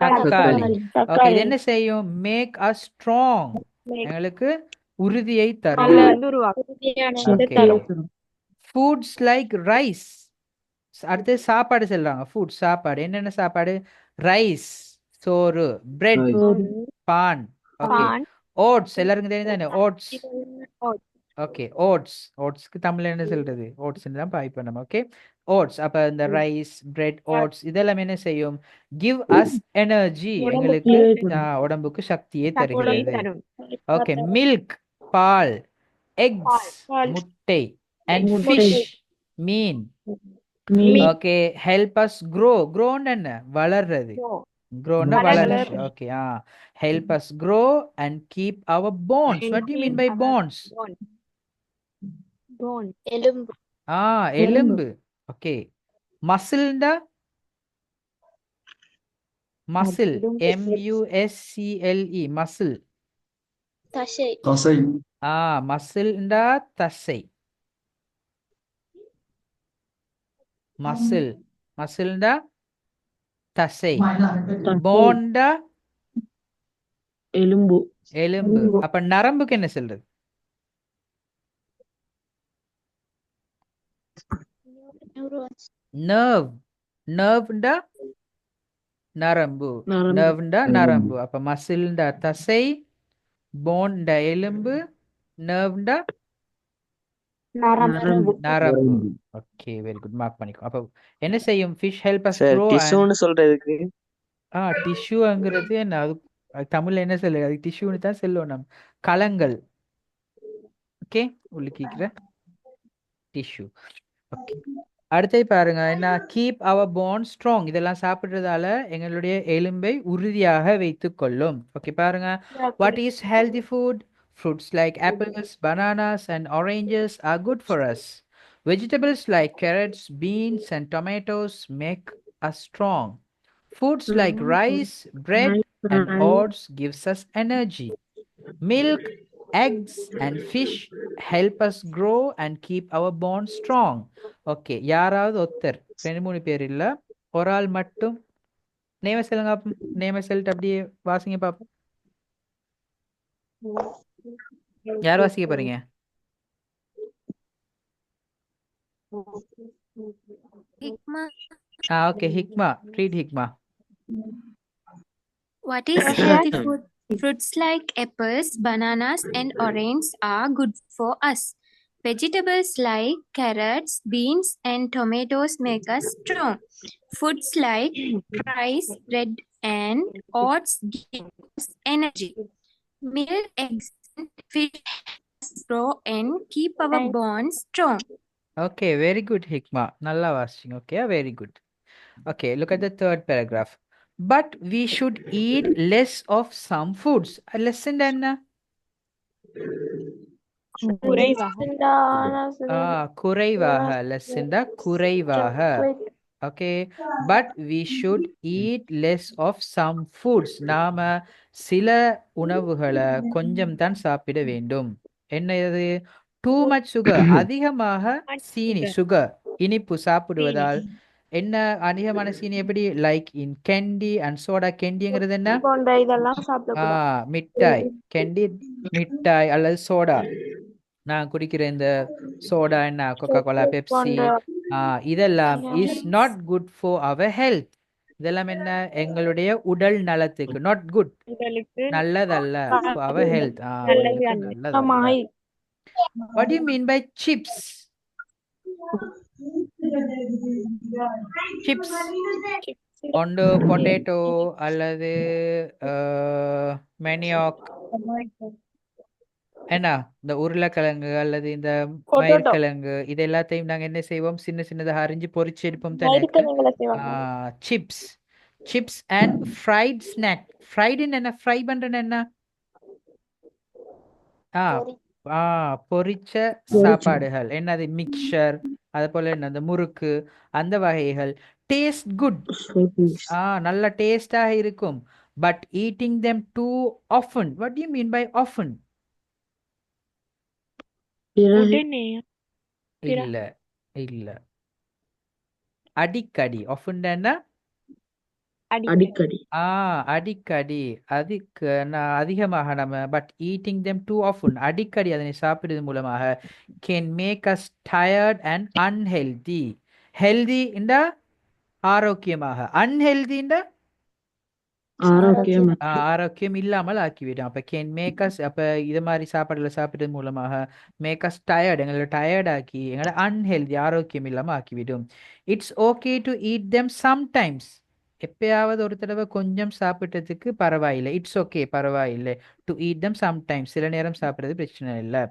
தக்காளி. ஓகே, இது என்ன செய்யும்? மேக் அஸ் ஸ்ட்ராங், எங்களுக்கு உறுதியை தரும். Foods like rice. அடுத்து சாப்பாடு சொல்றாங்க. ஃபுட், சாப்பாடு. என்னென்ன சாப்பாடு? ரைஸ், சோறு, பிரெட், பான். ஓகே, ஓட்ஸ், எல்லாருக்கும் தெரியும் தானே? ஓட்ஸ். Okay, oats. ஓட்ஸ்க்கு தமிழ்ல என்ன சொல்றது? ஓட்ஸ் தான் பாய் பண்ணணும். Okay, oats. அப்ப இந்த ரைஸ், பிரெட், ஓட்ஸ் இதெல்லாம் என்ன செய்யும்? கிவ் அஸ் எனர்ஜி, எங்களுக்கு உடம்புக்கு சக்தியை தருகிறது. ஓகே, மில்க், பால், எக்ஸ், முட்டை, அண்ட் ஃபிஷ், மீன். Okay, help us grow. க்ரோன்னு என்ன? வளர்றது. க்ரோன்னா வளர்ச்சி. Okay, help us grow and keep our bones. What do you mean by bones? எலும்பு. எலும்பு. ஓகே, மசில்ண்டா? Muscle, MUSCLE, muscle. தசை. தசை மசில்ண்டா தசை. மசில் மசில்ண்டா தசை. போன்டா எலும்பு எலும்பு. அப்ப நரம்புக்கு என்ன சொல்றது? நியூரான்ஸ். நர்வ். நர்வ்ண்டா நரம்பு. நர்வ்ண்டா நரம்பு. அப்ப மசில்ண்டா தசை, போன்டா எலும்பு, நர்வ்ண்டா நரம்பு. நரம்பு. Okay, very good. மார்க் பண்ணிக்கோ. அப்ப என்ன செய்யும்? Fish help us sir grow. டிஷ்யூன்னு சொல்றதுக்கு டிஷ்யூங்கிறது என்ன? அது தமிழ்ல என்ன சொல்லு? அது டிஷ்யூன்னு தான் சொல்லுவோம் நம்ம. களங்கள். Okay, உள்ளுக்கிற tissue. ஓகே, அடுத்து பாருங்க என்ன? Keep our bone strong. இதெல்லாம் சாப்பிடுறதால எங்களுடைய எலும்பை உறுதியாக வைத்துக் கொள்ளும். ஓகே, பாருங்க. What is healthy food? Fruits like apples, bananas, and oranges are good for us. Vegetables like carrots, beans, and tomatoes make us strong. Foods like rice, bread, and oats gives us energy. Milk, eggs, and fish help us grow and keep our bond strong. Okay, யாராவது ஒருத்தர், 2-3 பேர் இல்ல, ஒரு ஆள் மட்டும் நேம சொல்லுங்க. நேம சொல்லிட்டு அப்படியே வாசிங்க பாப்போம். யார் வாசிக்க போறீங்க? Hikma. Okay, Hikma. Read Hikma. What is healthy food? Fruits like apples, bananas, and oranges are good for us. Vegetables like carrots, beans, and tomatoes make us strong. Foods like rice, bread, and oats give us energy. Milk, eggs, and fish help us grow and keep our bonds strong. Okay, very good Hikma. நல்லா வாசிச்சிங்க. Okay, very good. Okay, look at the third paragraph. But we should eat less of some foods. Less என்ன? குறைவாக. less குறைவாக. Okay, but we should eat less of some foods. நாம சில உணவுகளை கொஞ்சம் தான் சாப்பிட வேண்டும். என்ன இது? Too much sugar. அதிகமாக சீனி, சுகர், இனிப்பு சாப்பிடுவதால் என்ன? அதிகமான சீனி எப்படி? Like in candy and soda. கேண்டிங்கிறது என்ன? போன்ற இதெல்லாம் சாப்பிடக்கூடாது. மிட்டாய். கேண்டி மிட்டாய் அல்லது சோடா. நான் குடிக்கிற இந்த சோடா என்ன? கோகா கோலா, பெப்சி, இதெல்லாம் is not good for our health. இதெல்லாம் என்ன? எங்களுடைய உடல் நலத்துக்கு நாட் குட், நல்லதல்ல. ஃபார் அவர் ஹெல்த், நல்லதல்ல. What do you mean by chips? Chips ஒன்று பொட்டேட்டோ அல்லது மேனியாக், என்ன இந்த உருளைக்கிழங்கு அல்லது இந்த மயிர்கிழங்கு, இது எல்லாத்தையும் நாங்க என்ன செய்வோம்? சின்ன சின்னதாக அரிஞ்சு பொரிச்சு எடுப்போம் தானே. Chips. Chips and fried snack. ஃப்ரைடுன்னு என்ன? ஃப்ரை பண்றேன்னு என்ன? பொரிச்ச சாப்பாடுகள். என்னது? மிக்சர், அது போல என்ன அந்த முறுக்கு, அந்த வகைகள். Taste good. நல்ல டேஸ்டாக இருக்கும். But eating them too often. What do you mean by often? இல்ல இல்ல, அடிக்கடி. often என்ன? அடிக்கடி. அடிக்கடி. அதுக்கு அதிகமாக நம்ம. But eating them too often, அடிக்கடி அதனை சாப்பிடுவது மூலமாக can make us tired and unhealthy. healthy இந்த ஆரோக்கியமாக, unhealthy இந்த ஆரோக்கியம் இல்லாமல் ஆக்கிவிடும். அப்ப can make us, அப்ப இது மாதிரி சாப்பாடுல சாப்பிடுறது மூலமாக make us tired, எங்களை டயர்ட் ஆக்கி எங்களை unhealthy, ஆரோக்கியம் இல்லாம ஆக்கிவிடும். It's okay to eat them sometimes. எப்பயாவது ஒரு தடவை கொஞ்சம் சாப்பிட்டதுக்கு பரவாயில்லை. இட்ஸ் ஓகே, பரவாயில்லை. டு eat them sometimes, சில நேரம் சாப்பிடுறது பிரச்சனை இல்லை.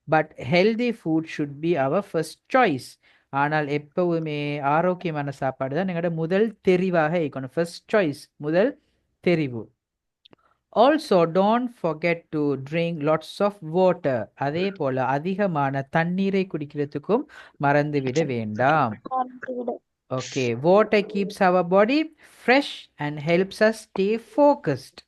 But healthy food should be our first choice. ஆனால் எப்பவுமே ஆரோக்கியமான சாப்பாடு தான் எங்களோட முதல் தெரிவாக இருக்கணும். ஃபர்ஸ்ட் சாய்ஸ், முதல் தெரிவு. Also don't forget to drink lots of water. அதே போல அதிகமான தண்ணீரை குடிக்கிறதுக்கும் மறந்துவிட வேண்டாம். Okay, water keeps our body fresh and helps us stay focused.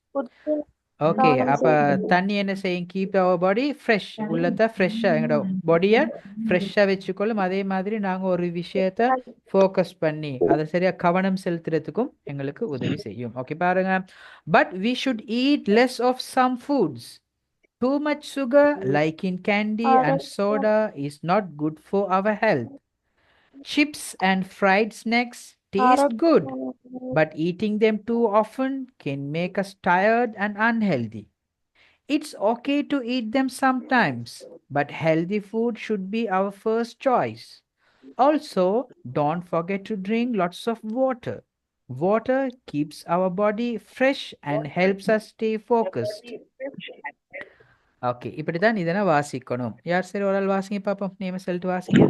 Okay அப்ப தண்ணி என்ன செய்யும் கீப் அவர் பாடி ஃப்ரெஷ் உள்ளத்தை ஃப்ரெஷ்ஷாக எங்களோட பாடியை ஃப்ரெஷ்ஷாக வச்சுக்கொள்ளும் அதே மாதிரி நாங்கள் ஒரு விஷயத்த ஃபோக்கஸ் பண்ணி அதை சரியாக கவனம் செலுத்துறதுக்கும் எங்களுக்கு உதவி செய்யும் ஓகே பாருங்க but we should eat less of some foods too much sugar like in candy and soda is not good for our health. Chips and fried snacks taste good, but eating them too often can make us tired and unhealthy. It's okay to eat them sometimes, but healthy food should be our first choice. Also, don't forget to drink lots of water. Water keeps our body fresh and helps us stay focused. Okay இப்படிதான் இதனை வாசிக்கணும் யார் சரி ஒரு ஆள் வாசிங்க பாப்போம் நேம சொல்லிட்டு வாசிங்க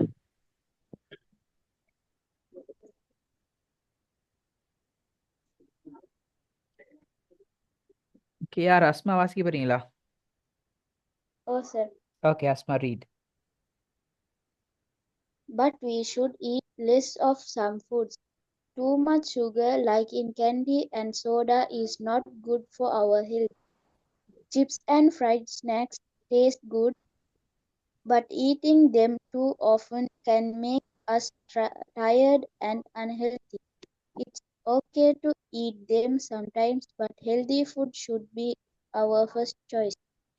ஓகே யார் அஸ்மா வாசிக்க போறீங்களா Oh, sir. Okay Asma read But we should eat less of some foods. Too much sugar, like in candy and soda, is not good for our health. Chips and fried snacks taste good, but eating them too often can make us tired and unhealthy. It's okay to eat them sometimes, but healthy food should be our first choice.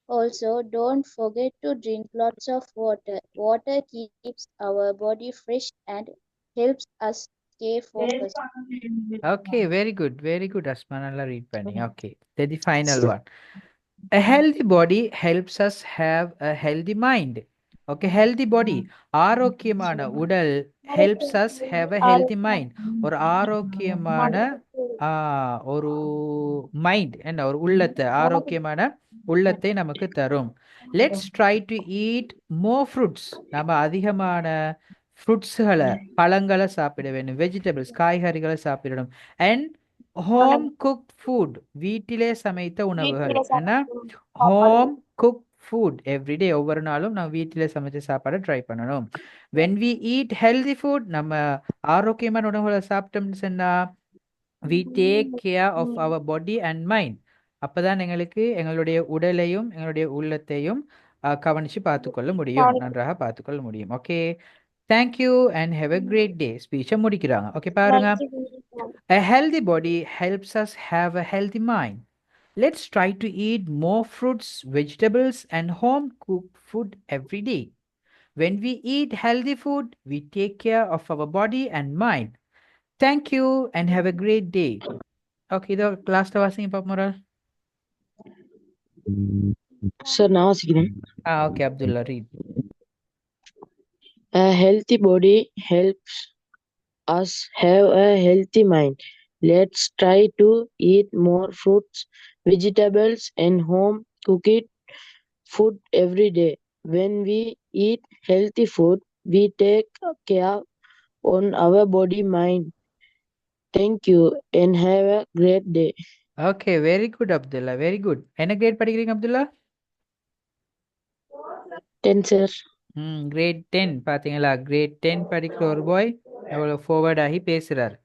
Also, don't forget to drink lots of water. Water keeps our body fresh and helps us stay focused. Okay very good Asma நல்லா read பண்ணி okay the final one A healthy body helps us have a healthy mind. Okay, healthy body. ஆரோக்கியமான உடல் helps us have a healthy mind. ஒரு ஆரோக்கியமான ஒரு mind என்ன ஒரு உள்ளத்தை ஆரோக்கியமான உள்ளத்தை நமக்கு தரும் let's try to eat more fruits நம்ம அதிகமான ஃப்ரூட்ஸுகளை பழங்களை சாப்பிட வேண்டும் வெஜிடபிள்ஸ் காய்கறிகளை சாப்பிடணும் அண்ட் ஹோம் குக் ஃபுட் வீட்டிலே சமைத்த உணவுகள் ஏன்னா ஹோம் குக் ஃபுட் எவ்ரிடே ஒவ்வொரு நாளும் நம்ம வீட்டிலே சமைச்ச சாப்பாடை ட்ரை பண்ணணும் when we eat healthy food நம்ம ஆரோக்கியமான உணவுகளை சாப்பிட்டோம்னு சொன்னா we take care of our body and mind அப்பதான் எங்களுக்கு எங்களுடைய உடலையும் எங்களுடைய உள்ளத்தையும் கவனிச்சு பார்த்துக்கொள்ள முடியும் நன்றாக பார்த்துக்கொள்ள முடியும் okay thank you and have a great day ஸ்பீச்சை முடிக்கிறாங்க ஓகே பாருங்க A healthy body helps us have a healthy mind. Let's try to eat more fruits, vegetables, and home cooked food every day. When we eat healthy food, we take care of our body and mind. Thank you and have a great day. Okay, the last வாசிங்க பாப்போம் sir நான் வாசிக்கிறேன் okay, Abdullah, read. A healthy body helps us have a healthy mind. Let's try to eat more fruits, vegetables, and home cooked food every day. When we eat healthy food, we take care on our body mind. Thank you and have a great day. Okay, very good, Abdullah, very good. என்ன grade படிக்கிறீங்க Abdullah? 10 sir. Great 10 பாத்தீங்களா great 10 படிக்கிற ஒரு பாய் எவ்வளோ forward ஆகி பேசுறாரு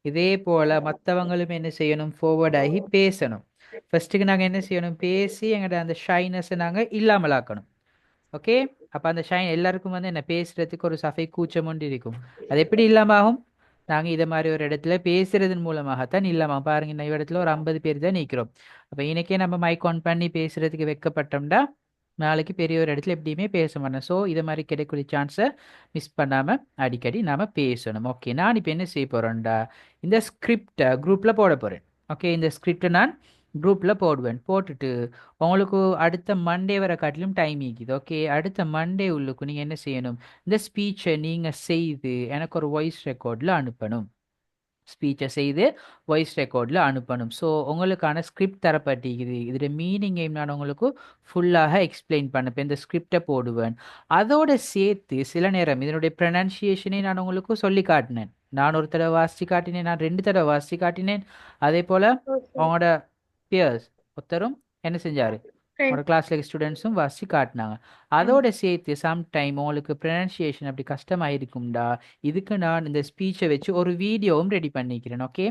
இதே போல மற்றவங்களும் என்ன செய்யணும் ஃபார்வர்ட் ஆகி பேசணும் ஃபர்ஸ்ட்டுக்கு நாங்கள் என்ன செய்யணும் பேசி எங்களோட அந்த ஷைனஸை நாங்கள் இல்லாமலாக்கணும் ஓகே அப்போ அந்த ஷைன் எல்லாருக்கும் வந்து என்ன பேசுறதுக்கு ஒரு சஃபை கூச்சம் ஒன்று இருக்கும் அது எப்படி இல்லாமாகும் நாங்கள் இதை மாதிரி ஒரு இடத்துல பேசுறதன் மூலமாகத்தான் இல்லாமல் பாருங்க இந்த இடத்துல ஒரு 50 பேர் தான் நிற்கிறோம் அப்போ இன்னைக்கே நம்ம மைக் ஆன் பண்ணி பேசுறதுக்கு வெக்கப்பட்டோம்னா நாளைக்கு பெரிய ஒரு இடத்துல எப்படியுமே பேச மாட்டேன் ஸோ இதை மாதிரி கிடைக்கக்கூடிய சான்ஸை மிஸ் பண்ணாமல் அடிக்கடி நாம் பேசணும் ஓகே நான் இப்போ என்ன செய்ய போகிறேன்டா இந்த ஸ்கிரிப்டை குரூப்பில் போட போகிறேன் ஓகே இந்த ஸ்கிரிப்டை நான் குரூப்பில் போடுவேன் போட்டுட்டு உங்களுக்கு அடுத்த மண்டே வர காட்டிலும் டைம் இருக்குது ஓகே அடுத்த மண்டே உள்ளுக்கு நீங்கள் என்ன செய்யணும் இந்த ஸ்பீச்சை நீங்கள் செய்து எனக்கு ஒரு வாய்ஸ் ரெக்கார்டில் அனுப்பணும் ஸ்பீச்சை செய்து வாய்ஸ் ரெக்கார்டில் அனுப்பணும் ஸோ உங்களுக்கான ஸ்கிரிப்ட் தரப்பட்டிருக்குது இதோட மீனிங்கையும் நான் உங்களுக்கு ஃபுல்லாக எக்ஸ்பிளைன் பண்ணப்பேன் இந்த ஸ்கிரிப்டை போடுவேன் அதோட சேர்த்து சில நேரம் இதனுடைய ப்ரொனன்சியேஷனை நான் உங்களுக்கு சொல்லி காட்டினேன் நான் ஒரு தடவை வாசித்து காட்டினேன் நான் 2 தடவை வாசித்து காட்டினேன் அதே போல் அவங்களோட பியர்ஸ் ஒருத்தரும் என்ன செஞ்சார் உங்களோட கிளாஸ்ல இருக்க ஸ்டூடெண்ட்ஸும் வாசிச்சு காட்டினாங்க. அதோட சேர்த்து சம்டைம் உங்களுக்கு ப்ரொனன்சியேஷன் அப்படி கஷ்டமாயிருக்கும்டா, இதுக்கு நான் இந்த ஸ்பீச்சை வச்சு ஒரு வீடியோவும் ரெடி பண்ணிக்கிறேன். ஓகே,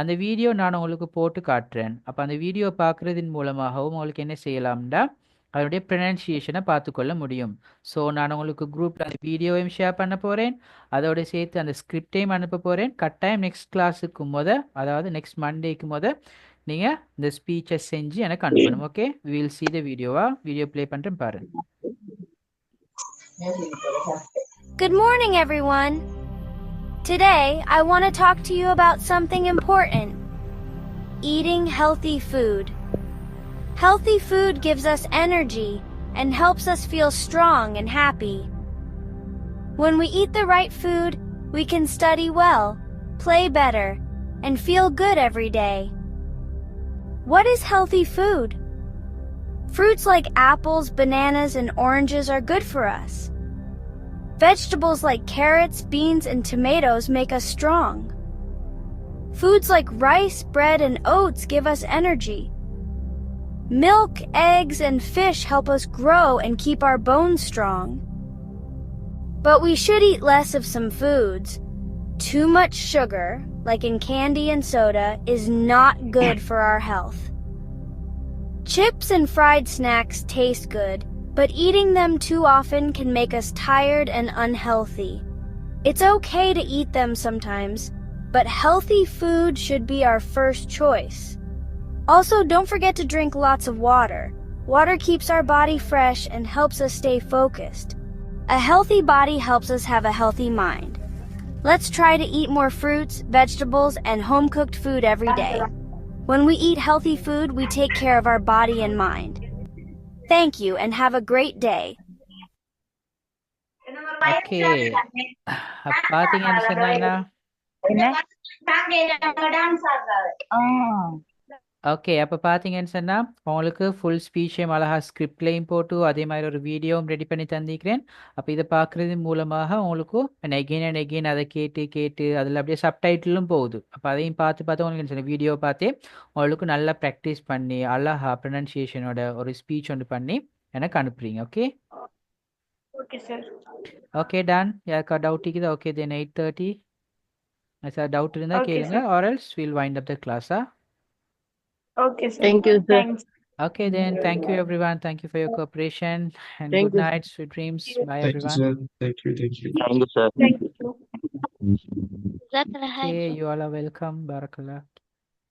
அந்த வீடியோ நான் உங்களுக்கு போட்டு காட்டுறேன். அப்போ அந்த வீடியோ பார்க்குறதின் மூலமாகவும் உங்களுக்கு என்ன செய்யலாம்டா, அதனுடைய ப்ரொனன்சியேஷனை பார்த்துக்கொள்ள முடியும். ஸோ நான் உங்களுக்கு குரூப்பில் அந்த வீடியோவையும் ஷேர் பண்ண போகிறேன், அதோட சேர்த்து அந்த ஸ்கிரிப்டையும் அனுப்ப போகிறேன். கட்டாயம் நெக்ஸ்ட் கிளாஸுக்கு அதாவது நெக்ஸ்ட் மண்டேக்கு நீங்கள் இந்த ஸ்பீச்சை செஞ்சு எனக்கு அனுப்பணும். Okay, will see the video play பண்ணுறேன் பாருங்க. Good morning, everyone. Today, I want to talk to you about something important: eating healthy food. Healthy food gives us energy and helps us feel strong and happy. When we eat the right food, we can study well, play better, and feel good every day. What is healthy food? Fruits like apples, bananas, and oranges are good for us. Vegetables like carrots, beans, and tomatoes make us strong. Foods like rice, bread, and oats give us energy. Milk, eggs, and fish help us grow and keep our bones strong. But we should eat less of some foods. Too much sugar, like in candy and soda, is not good for our health. Chips and fried snacks taste good, but eating them too often can make us tired and unhealthy. It's okay to eat them sometimes, but healthy food should be our first choice. Also, don't forget to drink lots of water. Water keeps our body fresh and helps us stay focused. A healthy body helps us have a healthy mind. Let's try to eat more fruits, vegetables, and home-cooked food every day. When we eat healthy food, we take care of our body and mind. Thank you and have a great day. Okay, பார்த்தீங்கன்னு சொன்னாங்கன்னா okay, அப்போ பார்த்தீங்கன்னு சொன்னால் உங்களுக்கு full ஸ்பீச்சையும் அழகா ஸ்கிரிப்ட்லையும் போட்டு அதே மாதிரி ஒரு வீடியோவும் ரெடி பண்ணி தந்திக்கிறேன். அப்போ இதை பார்க்குறது மூலமாக உங்களுக்கு எகெயின் அண்ட் எகெயின் அதை கேட்டு கேட்டு அதில் அப்படியே சப்டைட்டிலும் போகுது. அப்போ அதையும் பார்த்து உங்களுக்கு வீடியோ பார்த்தே உங்களுக்கு நல்லா ப்ராக்டிஸ் பண்ணி அழகா ப்ரொனன்சியேஷனோட ஒரு ஸ்பீச் ஒன்று பண்ணி எனக்கு அனுப்புறீங்க. Okay okay sir. Okay done. யாருக்கா டவுட் இருக்குதா? ஓகே தென் 8:30 சார் டவுட் இருந்தால் Okay, கேளுங்க, sir. Or else will wind up the கிளாஸா. Okay, sir. Thank you, sir. Thanks. Okay, then. Thank you, everyone. Thank you for your cooperation. And Thank good you. night, sweet dreams. Bye, Thank you, everyone. sir. Thank you. Thank you, sir. Thank you. Okay, you all are welcome. Barakallah.